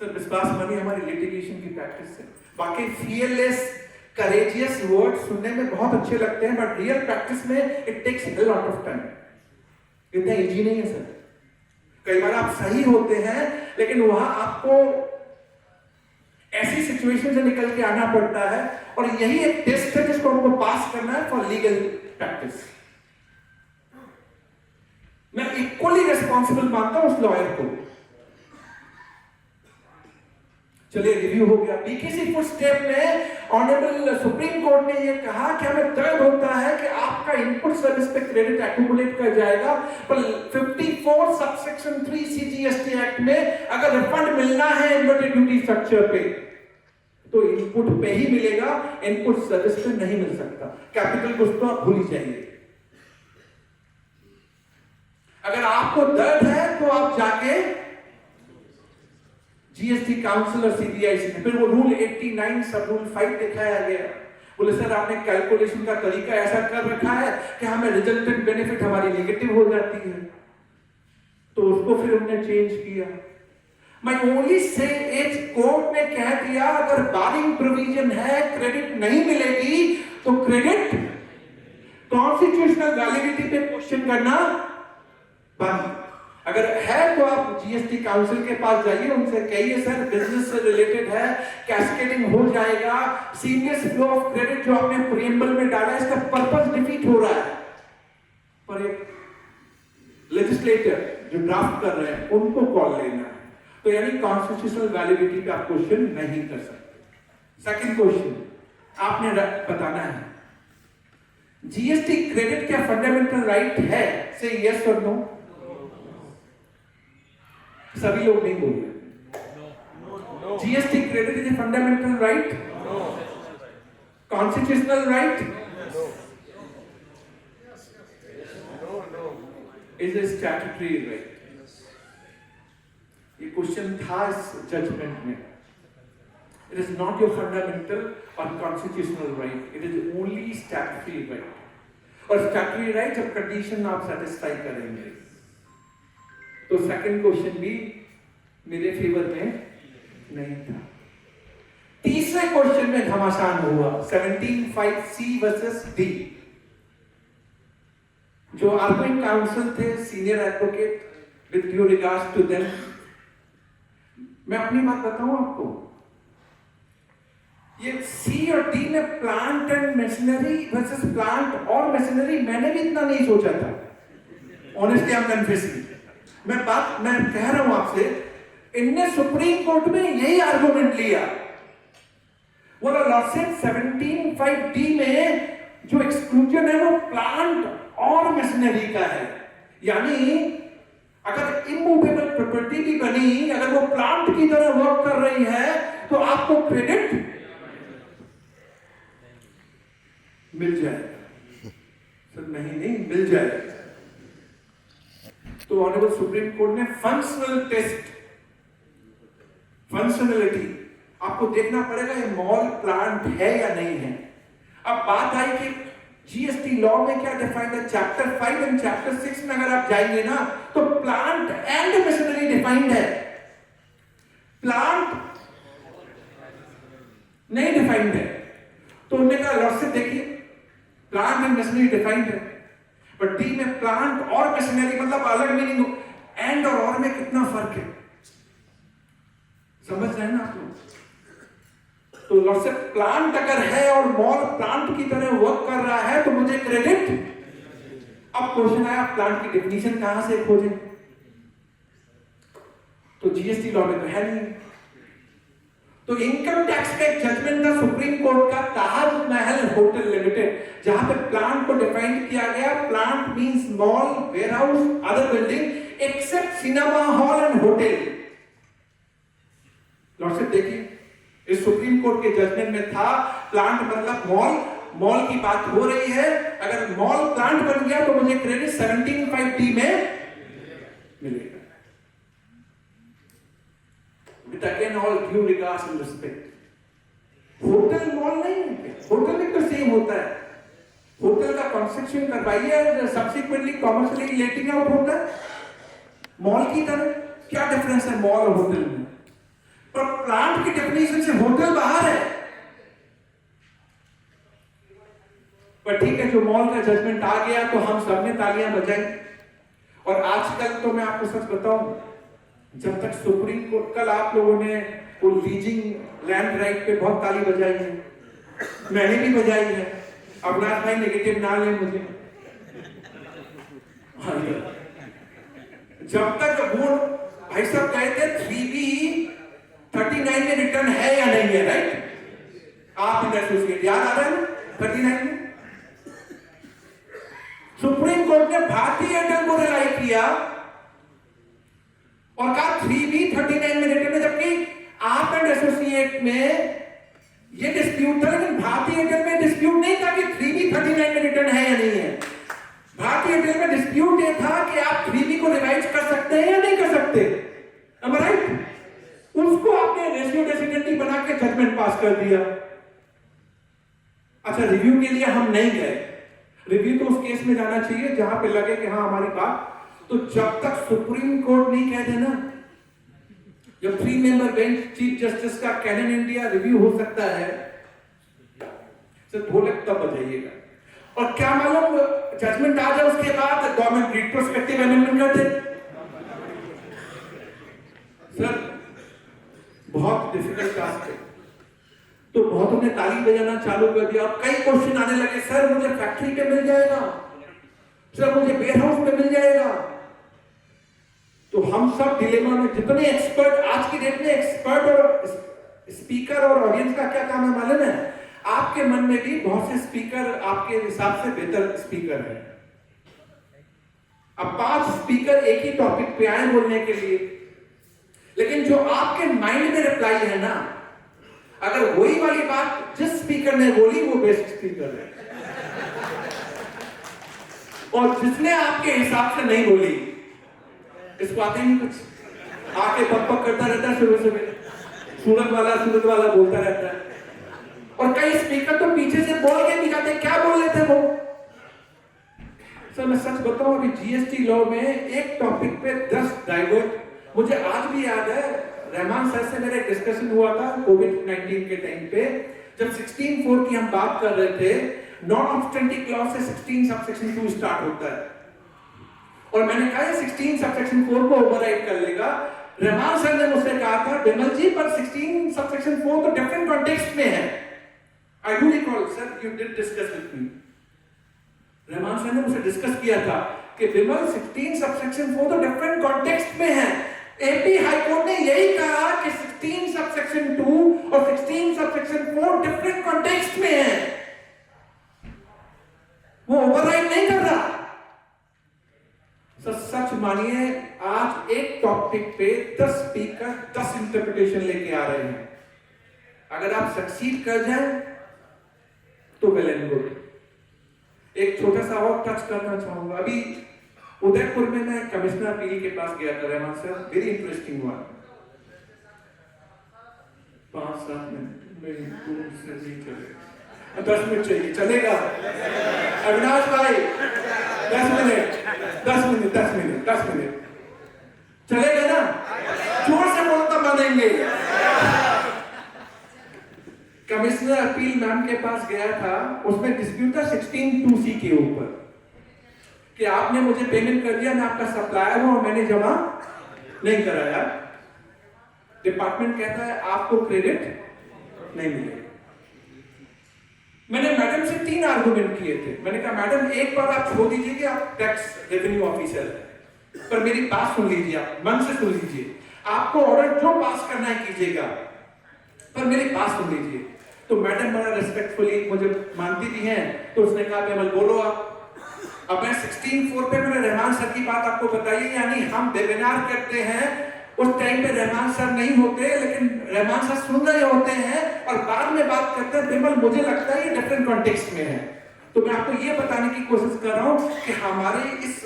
सर विश्वास मानिए हमारी लिटिगेशन की प्रैक्टिस है। बाकी fearless, courageous वर्ड सुनने में बहुत अच्छे लगते हैं, बट रियल प्रैक्टिस में it takes a lot of time। इतना इजी नहीं है सर। कई बार आप सही होते हैं लेकिन वहां आपको ऐसी सिचुएशन से निकल के आना पड़ता है, और यही एक टेस्ट है जिसको हमको पास करना है फॉर लीगल प्रैक्टिस। मैं इक्वली रिस्पॉन्सिबल मानता हूं उस लॉयर को। चलिए रिव्यू हो गया। बीकेसी फुटस्टेप में ऑनरेबल सुप्रीम कोर्ट ने यह कहा कि हमें दर्द होता है कि आपका इनपुट सर्विस पे क्रेडिट एक्यूमुलेट कर जाएगा, पर 54 सबसेक्शन 3 सीजीएसटी एक्ट में अगर रिफंड मिलना है इन्वर्टेड ड्यूटी स्ट्रक्चर पे तो इनपुट पे ही मिलेगा, इनपुट सर्विस पे नहीं मिल सकता। कैपिटल गुड्स तो आप भूल ही जाइए। अगर आपको दर्द है तो आप जाके जीएसटी काउंसिल और सीबीआईसी ने फिर वो रूल 89 सब रूल 5 दिखाया गया। बोले सर आपने कैलकुलेशन का तरीका ऐसा कर रखा है कि हमें रिजल्टेंट बेनिफिट हमारी नेगेटिव हो जाती है, तो उसको फिर हमने चेंज किया। मैं ओनली से एज कोर्ट ने कह दिया अगर बारिंग प्रोविजन है क्रेडिट नहीं मिलेगी तो क्रेडिट कॉन्स्टिट्यूशनल वैलिडिटी पे क्वेश्चन करना बंद। अगर है तो आप जीएसटी काउंसिल के पास जाइए, उनसे कहिए सर बिजनेस से रिलेटेड है, कैस्केडिंग हो जाएगा, सीमलेस फ्लो ऑफ क्रेडिट जो आपने प्रीएम्बल में डाला है इसका पर्पस डिफीट हो रहा है। पर एक लेजिस्लेटर जो ड्राफ्ट कर रहे हैं उनको कॉल लेना है, तो यानी कॉन्स्टिट्यूशनल वैलिडिटी पे आप क्वेश्चन नहीं कर सकते। सेकंड क्वेश्चन आपने बताना है जीएसटी क्रेडिट क्या फंडामेंटल राइट है? से यस और नो। सभी लोग नहीं बोल रहे। GST credit is a fundamental right, constitutional right, is a statutory right. ये क्वेश्चन था इस जजमेंट में। It is not your fundamental और constitutional right, it is only statutory right. और स्टैट्यूटरी राइट जब कंडीशन आप सेटिस्फाई करेंगे तो सेकंड क्वेश्चन भी मेरे फेवर में नहीं था। तीसरे क्वेश्चन में घमासान हुआ 17(5)(c) वर्सेस डी। जो आर्गुइंग काउंसिल थे senior advocate with due regards to them, मैं अपनी बात बताऊं आपको, ये सी और डी में plant and machinery versus plant और मशीनरी मैंने भी इतना नहीं सोचा था। ऑनेस्टली आई एम कन्फेसिंग, मैं कह रहा हूं आपसे, इनने सुप्रीम कोर्ट में यही आर्गुमेंट लिया। वो लॉसेट 17(5)(d) में जो एक्सक्लूजन है वो प्लांट और मशीनरी का है। यानी अगर इमूवेबल प्रॉपर्टी भी बनी, अगर वो प्लांट की तरह वर्क कर रही है तो आपको क्रेडिट मिल जाएगा। सर नहीं मिल जाएगा। तो ऑनरेबल सुप्रीम कोर्ट ने फंक्शनल टेस्ट, फंक्शनलिटी आपको देखना पड़ेगा ये मॉल प्लांट है या नहीं है। अब बात आई कि जीएसटी लॉ में क्या डिफाइंड है, चैप्टर 5 एंड चैप्टर 6 में अगर आप जाएंगे ना तो प्लांट एंड मशीनरी डिफाइंड है, प्लांट नहीं डिफाइंड है। तो उन्होंने कहा लॉ से देखिए प्लांट एंड मशीनरी डिफाइंड है, पर डी में प्लांट और मशीनरी मतलब अलग मीनिंग, एंड और में कितना फर्क है, समझ रहे हैं ना आप लोग? तो लॉ से प्लांट अगर है और मॉल प्लांट की तरह वर्क कर रहा है तो मुझे क्रेडिट। अब क्वेश्चन आया प्लांट की डेफिनेशन कहां से खोजें? तो जीएसटी लॉ में तो है नहीं। तो इनकम टैक्स का एक जजमेंट था सुप्रीम कोर्ट का, ताजमहल होटल लिमिटेड, जहां पे प्लांट को डिफाइन किया गया, plant means mall, warehouse, other building except cinema hall and hotel. Lordship देखिए इस सुप्रीम कोर्ट के जजमेंट में था प्लांट मतलब मॉल, मॉल की बात हो रही है, अगर मॉल प्लांट बन गया तो मुझे क्रेडिट 17(5)(d) में मिलेगा। With again all due regards and respect, hotel mall नहीं है, होटल में तो सेम होता है, होटल का कंस्ट्रक्शन करवाइए सब्सिक्वेंटली कॉमर्शियली लेटिंग आउट होता है मॉल की तरह। क्या डिफरेंस है मॉल और होटल में? पर प्लांट की डेफिनेशन से होटल बाहर है। पर ठीक है, जो मॉल का जजमेंट आ गया तो हम सबने तालियां बजाई। और आजकल तो मैं आपको सच बताऊं, जब तक सुप्रीम कोर्ट, कल आप लोगों ने वो लीजिंग लैंड राइट पे बहुत ताली बजाई है, मैंने भी बजाई है। अविनाश भाई नेगेटिव ना लें मुझे। जब तक वो भाई साहब कहते 3B39 में रिटर्न है या नहीं है, राइट? आप एसोसिएट याद आ रहा है 39 में सुप्रीम कोर्ट ने भारतीय एयरटेल को रिलाई किया और कहा 3B39 में रिटर्न है, जबकि आप एंड एसोसिएट में ये डिस्प्यूट था, लेकिन भारतीय एयरटेल में डिस्प्यूट नहीं था कि 3B39 में रिटर्न है या नहीं है। भारतीय एयरटेल में डिस्प्यूट ये था कि आप 3B को रिवाइज कर सकते हैं या नहीं कर सकते, राइट? उसको दिया। अच्छा, रिव्यू के लिए हम नहीं गए। रिव्यू तो उस केस में जाना चाहिए जहां पे लगे कि हाँ हमारी बात, तो जब तक सुप्रीम कोर्ट नहीं कह देना, जब 3 मेंबर बेंच चीफ जस्टिस का कैनन इंडिया रिव्यू हो सकता है, सिर्फ ढोलक तब बजाइएगा। और क्या मालूम जजमेंट आ जाए उसके बाद गवर्नमेंट रिट्रोस्पेक्टिव अमेंडमेंट कर दे। सर बहुत डिफिकल्ट टास्क है। तो बहुतों ने ताली बजाना चालू कर दिया। अब कई क्वेश्चन आने लगे, सर मुझे फैक्ट्री पे मिल जाएगा, सर मुझे वेयर हाउस पे मिल जाएगा। तो हम सब डिलेमा में, जितने एक्सपर्ट आज की डेट में, एक्सपर्ट और स्पीकर और ऑडियंस का क्या काम है मालूम है? आपके मन में भी बहुत से स्पीकर आपके हिसाब से बेहतर स्पीकर है। अब 5 स्पीकर एक ही टॉपिक पे आए बोलने के लिए, लेकिन जो आपके माइंड में रिप्लाई है ना, अगर वही वाली बात जिस स्पीकर ने बोली वो बेस्ट स्पीकर है, और जिसने आपके हिसाब से नहीं बोली इसको आते नहीं कुछ, आके पक पक करता रहता है शुरू से, सूरत वाला बोलता रहता है। और कई स्पीकर तो पीछे से बोल के नहीं जाते, क्या बोल रहे थे वो। सर मैं सच बताऊं, अभी जीएसटी लॉ में एक टॉपिक पे 10 डाइवर्ट, मुझे आज भी याद है रहमान सर से मेरा डिस्कशन हुआ था कोविड-19 के टाइम पे, जब 16(4) की हम बात कर रहे थे। नॉन ऑब्स्टेंटिक क्लॉज से 16 सबसेक्शन 2 स्टार्ट होता है, और मैंने कहा 16 सबसेक्शन 4 को ओवरराइड कर लेगा। रहमान सर ने मुझसे कहा था, विमल जी पर 16 सबसेक्शन 4 तो डिफरेंट कॉन्टेक्स्ट में है। I do recall sir, you did discuss with me. Rahman sir ने मुझसे डिस्कस किया था कि विमल 16 सबसेक्शन 4 तो डिफरेंट कॉन्टेक्स्ट में है। एपी हाई कोर्ट ने यही कहा कि 16 सबसेक्शन 2 और 16 सबसेक्शन 4 डिफरेंट कॉन्टेक्स्ट में है, वो ओवरराइड नहीं कर रहा। सच मानिए, आज एक टॉपिक पे 10 स्पीकर 10 इंटरप्रिटेशन लेके आ रहे हैं। अगर आप सक्सीड कर जाए तो वेल एंड गुड। एक छोटा सा और टच करना चाहूंगा। अभी उदयपुर में मैं कमिश्नर पीली के पास गया था, रहमान सर, वेरी इंटरेस्टिंग हुआ। 5-7 मिनट नहीं चले, 10 मिनट चाहिए, चलेगा? अविनाश भाई 10 मिनट चलेगा ना? जोर से बोलता मानेंगे। कमिश्नर अपील मैम के पास गया था, उसमें डिस्प्यूट था 16(2)C के ऊपर कि आपने मुझे पेमेंट कर दिया, मैं आपका सप्लायर हूं और मैंने जमा नहीं कराया। डिपार्टमेंट कहता है आपको क्रेडिट नहीं मिलेगा। मैंने मैडम से 3 आर्गुमेंट किए थे। मैंने कहा मैडम एक बार आप छोड़ दीजिए कि आप टैक्स रेवेन्यू ऑफिसर हैं, पर मेरी बात सुन लीजिए, आप मन से सुन लीजिए। आपको ऑर्डर जो पास करना है कीजिएगा, पर मेरी बात सुन लीजिए। तो मैडम बड़ा रिस्पेक्टफुली मुझे मानती भी हैं, तो उसने कहा विमल बोलो आप। अब मैं 16(4) पे मैंने रहमान सर की बात आपको बताई, यानी हम वेबिनार करते हैं, उस टाइम पे रहमान सर नहीं होते, लेकिन रहमान सर सुन रहे होते हैं और बाद में बात करते हैं, विमल मुझे लगता है ये डिफरेंट कॉन्टेक्स्ट में है। तो मैं आपको ये बताने की कोशिश कर रहा हूं कि हमारे इस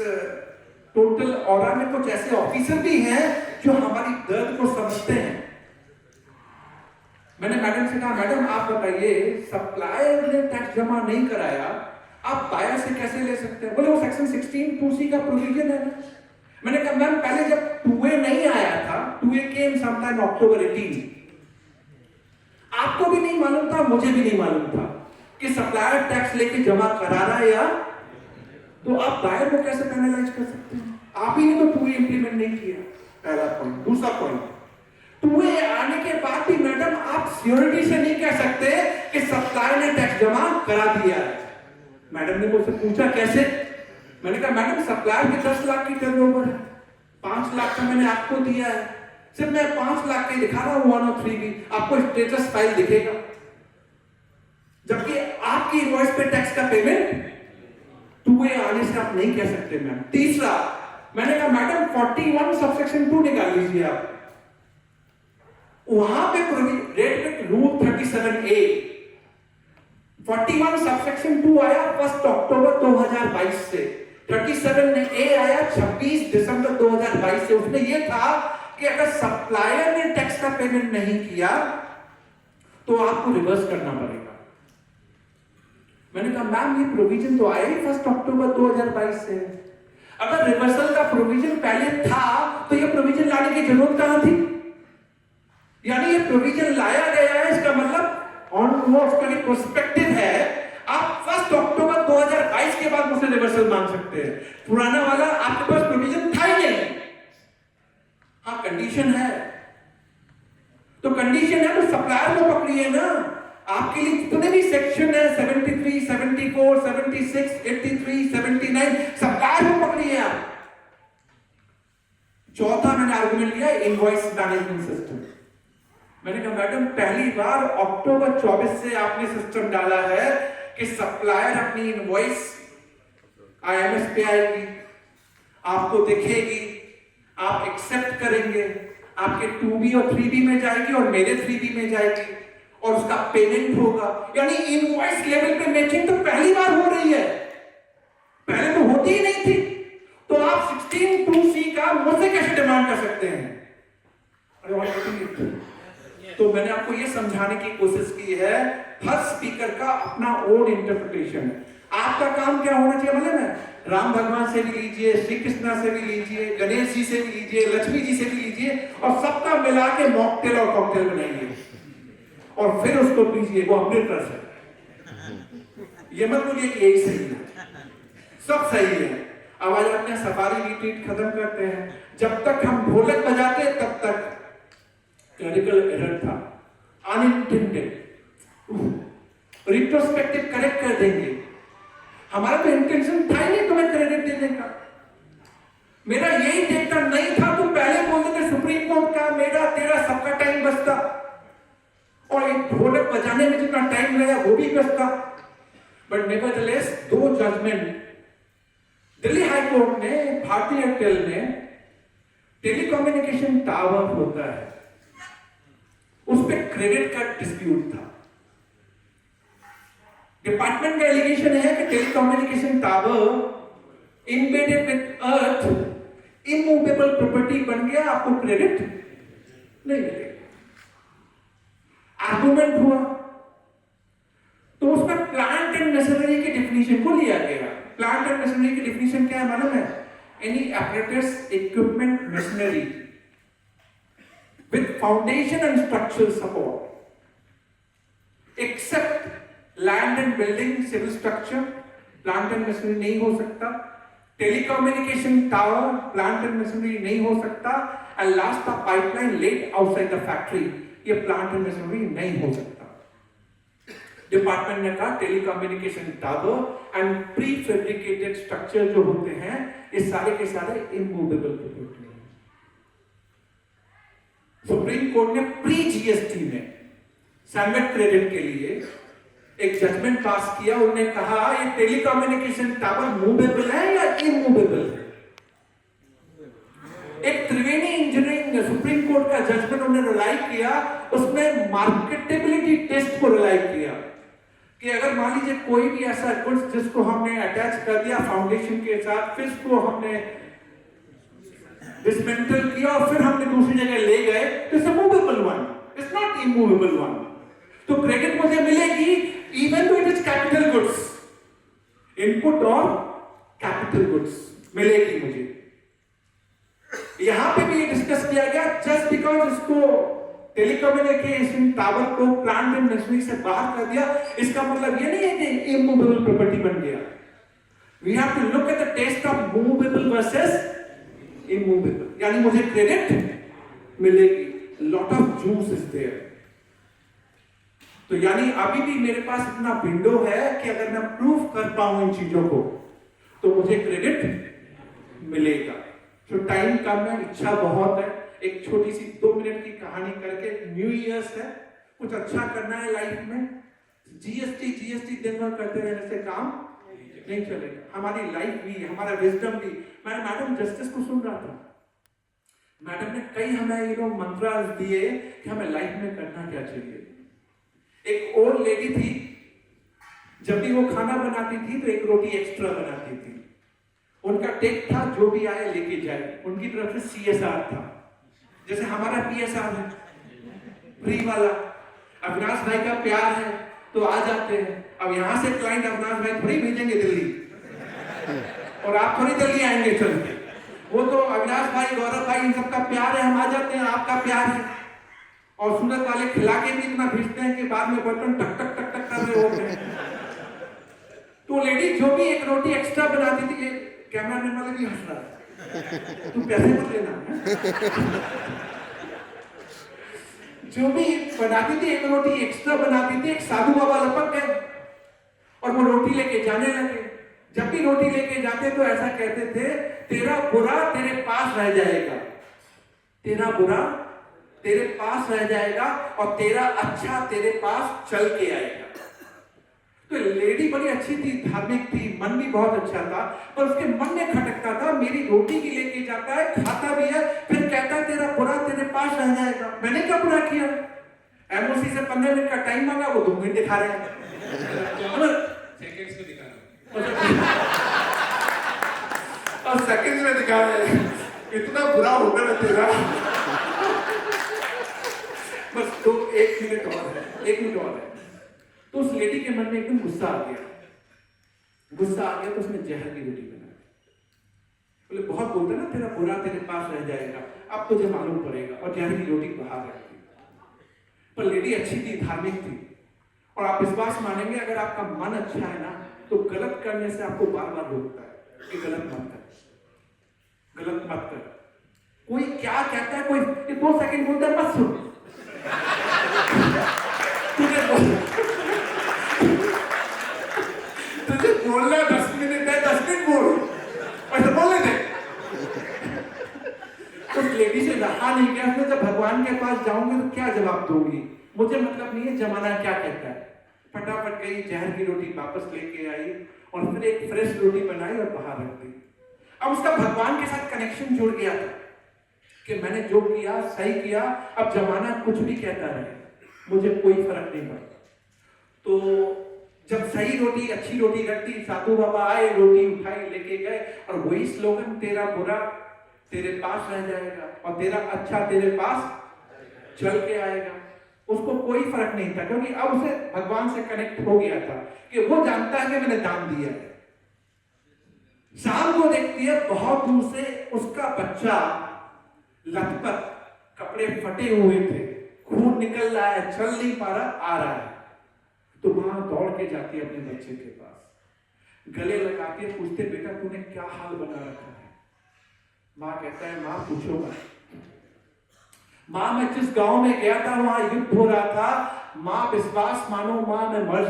टोटल ऑर्डर में कुछ ऐसे ऑफिसर भी हैं जो हमारी दर्द को समझते हैं। मैंने मैडम से कहा मैडम आप बताइए, सप्लायर ने टैक्स जमा नहीं कराया, आप बायर से कैसे ले सकते हैं? बोले वो सेक्शन 16(2)C का प्रोविजन है ना। मैंने कहा मैम पहले जब 2A नहीं आया था, 2A केम समटाइम October 18, आपको भी नहीं मालूम था, मुझे भी नहीं मालूम था कि सप्लायर टैक्स लेके जमा करा रहा है, या तो आप बायर को कैसे पेनलाइज कर सकते हैं? आप ही ने तो 2A इंप्लीमेंट नहीं किया, पहला पॉइंट। दूसरा पॉइंट, 2A आने के बाद भी मैडम आप श्योरिटी से नहीं कह सकते कि सप्लायर ने टैक्स जमा करा दिया है। मैडम ने मुझसे पूछा कैसे? मैंने कहा मैडम सप्लायर की 10 लाख की टर्नओवर है, 5 लाख का मैंने आपको दिया है, सिर्फ मैं 5 लाख के दिखा रहा हूं 103 भी, आपको स्टेटस फाइल दिखेगा, जबकि आपकी इनवॉइस पे टैक्स का पेमेंट 2A आने से आप नहीं कह सकते मैम। तीसरा, मैंने कहा मैडम 41 सबसेक्शन 2 निकाल लीजिए आप, वहां पे रेट में रूल 37A 41 सबसेक्शन 2 आया 1 अक्टूबर 2022 से, 37A आया 26 दिसंबर 2022 से। उसमें यह था कि अगर सप्लायर ने टैक्स का पेमेंट नहीं किया तो आपको रिवर्स करना पड़ेगा। मैंने कहा मैम ये प्रोविजन तो आया ही 1 अक्टूबर 2022 से। अगर रिवर्सल का प्रोविजन पहले था तो ये प्रोविजन लाने की जरूरत कहां थी? यानी ये प्रोविजन लाया गया है, इसका मतलब ऑन उसका एक पर्सपेक्टिव है। आप 1 अक्टूबर 2022 के बाद मुझसे रिवर्सल मांग सकते हैं, पुराना वाला आपके पास प्रोविजन था ही नहीं। हाँ कंडीशन है, तो कंडीशन है तो सप्लायर को पकड़िए ना। आपके लिए जितने भी सेक्शन है 73, 74, 76, 83, 79 सप्लायर को पकड़िए आप। चौथा मैंने आर्गुमेंट लिया इनवॉइस मैनेजमेंट सिस्टम। मैंने कहा मैडम पहली बार अक्टूबर 24 से आपने सिस्टम डाला है कि सप्लायर अपनी इनवॉइस आईएमएस पे आएगी, आपको दिखेगी, आप एक्सेप्ट करेंगे, आपके 2B और 3B में जाएगी और मेरे 3B में जाएगी और उसका पेमेंट होगा। यानी इनवॉइस लेवल पे मैचिंग तो पहली बार हो रही है, पहले तो होती ही नहीं थी। तो आप 16(2)C का मुझसे कैसे डिमांड कर सकते हैं? तो मैंने आपको यह समझाने की कोशिश की है, हर स्पीकर का अपना ओन इंटरप्रिटेशन है। आपका काम क्या होना चाहिए मालूम है? राम भगवान से भी लीजिए, श्री कृष्णा से भी लीजिए, गणेश जी से भी लीजिए, लक्ष्मी जी से भी लीजिए और सबका मिला के मॉकटेल और कॉकटेल बनाइए और फिर उसको पीजिए, वो अपने तरफ से। ये मत बोलिए कि यही सही है, सब सही है। अब आज अपने सफारी रिट्रीट खत्म करते हैं। जब तक हम ढोलक बजाते तब तक क्लरिकल एरर था, अनइंटेंडेड। रिट्रोस्पेक्टिव करेक्ट कर देंगे। हमारा तो इंटेंशन था ही नहीं तुम्हें क्रेडिट देने का, मेरा यही देखना नहीं था। तुम पहले बोल देते सुप्रीम कोर्ट का, मेरा तेरा सबका टाइम बचता और एक ढोलक बजाने में जितना टाइम लगा वो भी बचता। But nevertheless 2 judgment Delhi high court ने, भारतीय एयरटेल में टेलीकम्युनिकेशन टावर होता है उस पर क्रेडिट का डिस्प्यूट था। डिपार्टमेंट का एलिगेशन है कि telecommunication tower embedded with earth immovable property बन गया, आपको क्रेडिट नहीं मिलेगा। आर्गुमेंट हुआ तो उसमें प्लांट एंड मशीनरी की डेफिनेशन को लिया गया। प्लांट एंड मशीनरी की डेफिनेशन क्या है मालूम है? Any apparatus, equipment, machinery with foundation and structural support, except land and building, civil structure, plant and machinery नहीं हो सकता। Telecommunication tower, plant and machinery नहीं हो सकता। And last the pipeline laid outside the factory, ये plant and machinery नहीं हो सकता। डिपार्टमेंट ने कहा telecommunication tower and prefabricated structure जो होते हैं ये सारे के सारे इमूवेबल प्रॉपर्टी हैं। सुप्रीम कोर्ट ने प्री जीएसटी में सैंडविच क्रेडिट के लिए एक जजमेंट पास किया। उन्होंने कहा ये टेलीकम्युनिकेशन टावर मूवेबल है या इमूवेबल है। एक त्रिवेणी इंजीनियरिंग सुप्रीम कोर्ट का जजमेंट उन्होंने रिलाई किया, उसमें मार्केटेबिलिटी टेस्ट को रिलाई किया कि अगर मान लीजिए कोई भी ऐसा गुड्स जिसको हमने अटैच कर दिया फाउंडेशन के साथ, फिर उसको हमने डिसमेंटल किया और फिर हमने दूसरी जगह ले गए, तो it's a movable one, it's not immovable one. तो क्रेडिट मुझे मिलेगी even though it is capital goods, input और कैपिटल गुड्स मिलेगी मुझे। यहां पे भी डिस्कस किया गया जस्ट बिकॉज इसको टेलीकम्युनिकेशन टावर को प्लांट एंड मशीनरी से बाहर कर दिया, इसका मतलब ये नहीं है कि इमूवेबल प्रॉपर्टी बन गया। We have to look at the test of movable versus immovable. यानी मुझे क्रेडिट मिलेगी, lot of juice is there. तो यानी अभी भी मेरे पास इतना विंडो है कि अगर मैं प्रूव कर पाऊं इन चीजों को तो मुझे क्रेडिट मिलेगा। तो टाइम कम है, इच्छा बहुत है। एक छोटी सी 2 मिनट की कहानी करके, न्यू ईयर्स है, कुछ अच्छा करना है लाइफ में। जीएसटी दिन भर करते रहने से काम नहीं चलेगा। हमारी लाइफ भी, हमारा विजडम भी। मैं मैडम जस्टिस को सुन रहा था, मैडम ने कई हमें मंत्रास दिए कि हमें लाइफ में करना क्या चाहिए। एक ओल्ड लेडी थी, जब भी वो खाना बनाती थी तो एक रोटी एक्स्ट्रा बनाती थी। उनका टेक था जो भी आए लेके जाए, उनकी तरफ से CSR था, जैसे हमारा PSR है फ्री वाला। अविनाश भाई का प्यार है तो आ जाते हैं। अब यहाँ से क्लाइंट अविनाश भाई थोड़ी भेजेंगे दिल्ली, और आप थोड़ी दिल्ली आएंगे चल के। वो तो अविनाश भाई, गौरव भाई, इन सबका प्यार है, हम आ जाते हैं, आपका प्यार है। और सूरत वाले खिला के भी इतना भेजते हैं कि बाद में बर्तन टक टक टक टक कर रहे होते हैं। तो लेडी जो भी एक रोटी एक्स्ट्रा बनाती थी, ये कैमरामैन वाले भी हंस रहा है, तू पैसे मत लेना। जो भी बनाती थी, एक रोटी एक्स्ट्रा बनाती थी, एक साधु बाबा लपक गए और वो रोटी लेके जाने लगे। जब भी रोटी लेके जाते तो ऐसा कहते थे, तेरा बुरा तेरे पास रह जाएगा, तेरा बुरा तेरे पास रह जाएगा और तेरा अच्छा तेरे पास चल के आएगा। तो लेडी बड़ी अच्छी थी, धार्मिक थी, मन भी बहुत अच्छा था, पर उसके मन में खटकता था, मेरी रोटी की लेके जाता है, खाता भी है, फिर कहता है तेरा बुरा तेरे पास रह जाएगा। मैंने क्या बुरा किया? एमओसी से 15 मिनट का टाइम मांगा, वो 2 मिनट दिखा रहे हैं, सेकंड्स में दिखा रहा और सेकंड्स में दिखा रहे हैं। इतना बुरा होगा ना तेरा। बस तो 1 मिनट और है, 1 मिनट और है। तो उस लेडी के मन में एकदम गुस्सा आ गया तो उसने जहर की रोटी बनाई। बोले बहुत बोलते ना, तेरा बुरा तेरे पास रह जाएगा, अब तुझे मालूम पड़ेगा, और जहर की रोटी बाहर रख दी। पर लेडी अच्छी थी, धार्मिक थी, और आप विश्वास मानेंगे, अगर आपका मन अच्छा है ना तो गलत करने से आपको बार बार रोकता है कि गलत मत कर, गलत मत कर। कोई क्या कहता है, कोई 2 सेकंड बोलता है, मत सुन। तुझे बोलना 10 मिनट है, 10 मिनट बोल, ऐसा बोलने दे। तो लेडी से रहा नहीं गया, उसने जब भगवान के पास जाऊंगी तो क्या जवाब दूंगी, मुझे मतलब नहीं है जमाना क्या कहता है। फटाफट गई, जहर की रोटी वापस लेके आई और फिर एक फ्रेश रोटी बनाई और बाहर रख दी। अब उसका भगवान के साथ कनेक्शन जुड़ गया था कि मैंने जो किया सही किया, अब जमाना कुछ भी कहता रहे, मुझे कोई फर्क नहीं पड़ता। तो जब सही रोटी, अच्छी रोटी रख दी, साधु बाबा आए, रोटी उठाई, लेके गए, और वही स्लोगन, तेरा बुरा तेरे पास रह जाएगा और तेरा अच्छा तेरे पास चल के आएगा। उसको कोई फर्क नहीं था, क्योंकि अब उसे भगवान से कनेक्ट हो गया था कि वो जानता है कि मैंने दान दिया है। शाम को देखती है बहुत दूर से उसका बच्चा लथपथ, कपड़े फटे हुए थे, खून निकल रहा है, चल नहीं पा रहा, आ रहा है। तो मां दौड़ के जाती है अपने बच्चे के पास, गले लगाती है, पूछते बेटा तूने क्या हाल बना रखा है? मां कहता है, मां पूछो मत, मां मैं जिस गांव में गया था वहां युद्ध हो रहा था, मां विश्वास मानो मां मैं मर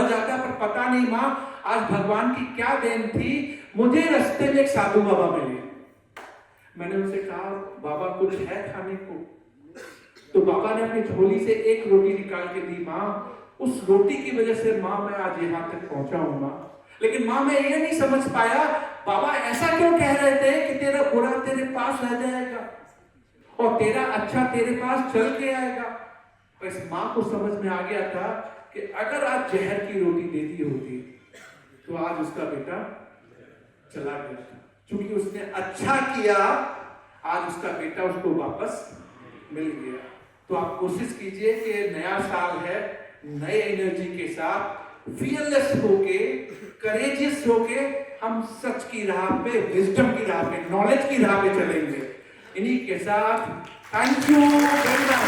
जाता, पर पता नहीं मां आज भगवान की क्या देन थी, मुझे रास्ते में एक साधु बाबा मिले। मैंने उनसे कहा बाबा कुछ है खाने को? तो बाबा ने अपनी झोली से एक रोटी निकाल के दी। मां उस रोटी की वजह से मां मैं आज यहाँ तक पहुंचा हूं मां। लेकिन मां मैं ये नहीं समझ पाया बाबा ऐसा क्यों कह रहे थे कि तेरा बुरा तेरे पास रह जाएगा और तेरा अच्छा तेरे पास चल के आएगा। तो इस मां को समझ में आ गया था कि अगर आज जहर की रोटी दे दी होती तो आज उसका बेटा चला गया था। क्योंकि उसने अच्छा किया, आज उसका बेटा उसको वापस मिल गया। तो आप कोशिश कीजिए कि नया साल है, नए एनर्जी के साथ फियरलेस होके, करेजियस होके हम सच की राह पे, विजडम की राह पे, नॉलेज की राह पे चलेंगे। इन्हीं के साथ थैंक यू वेरी मच।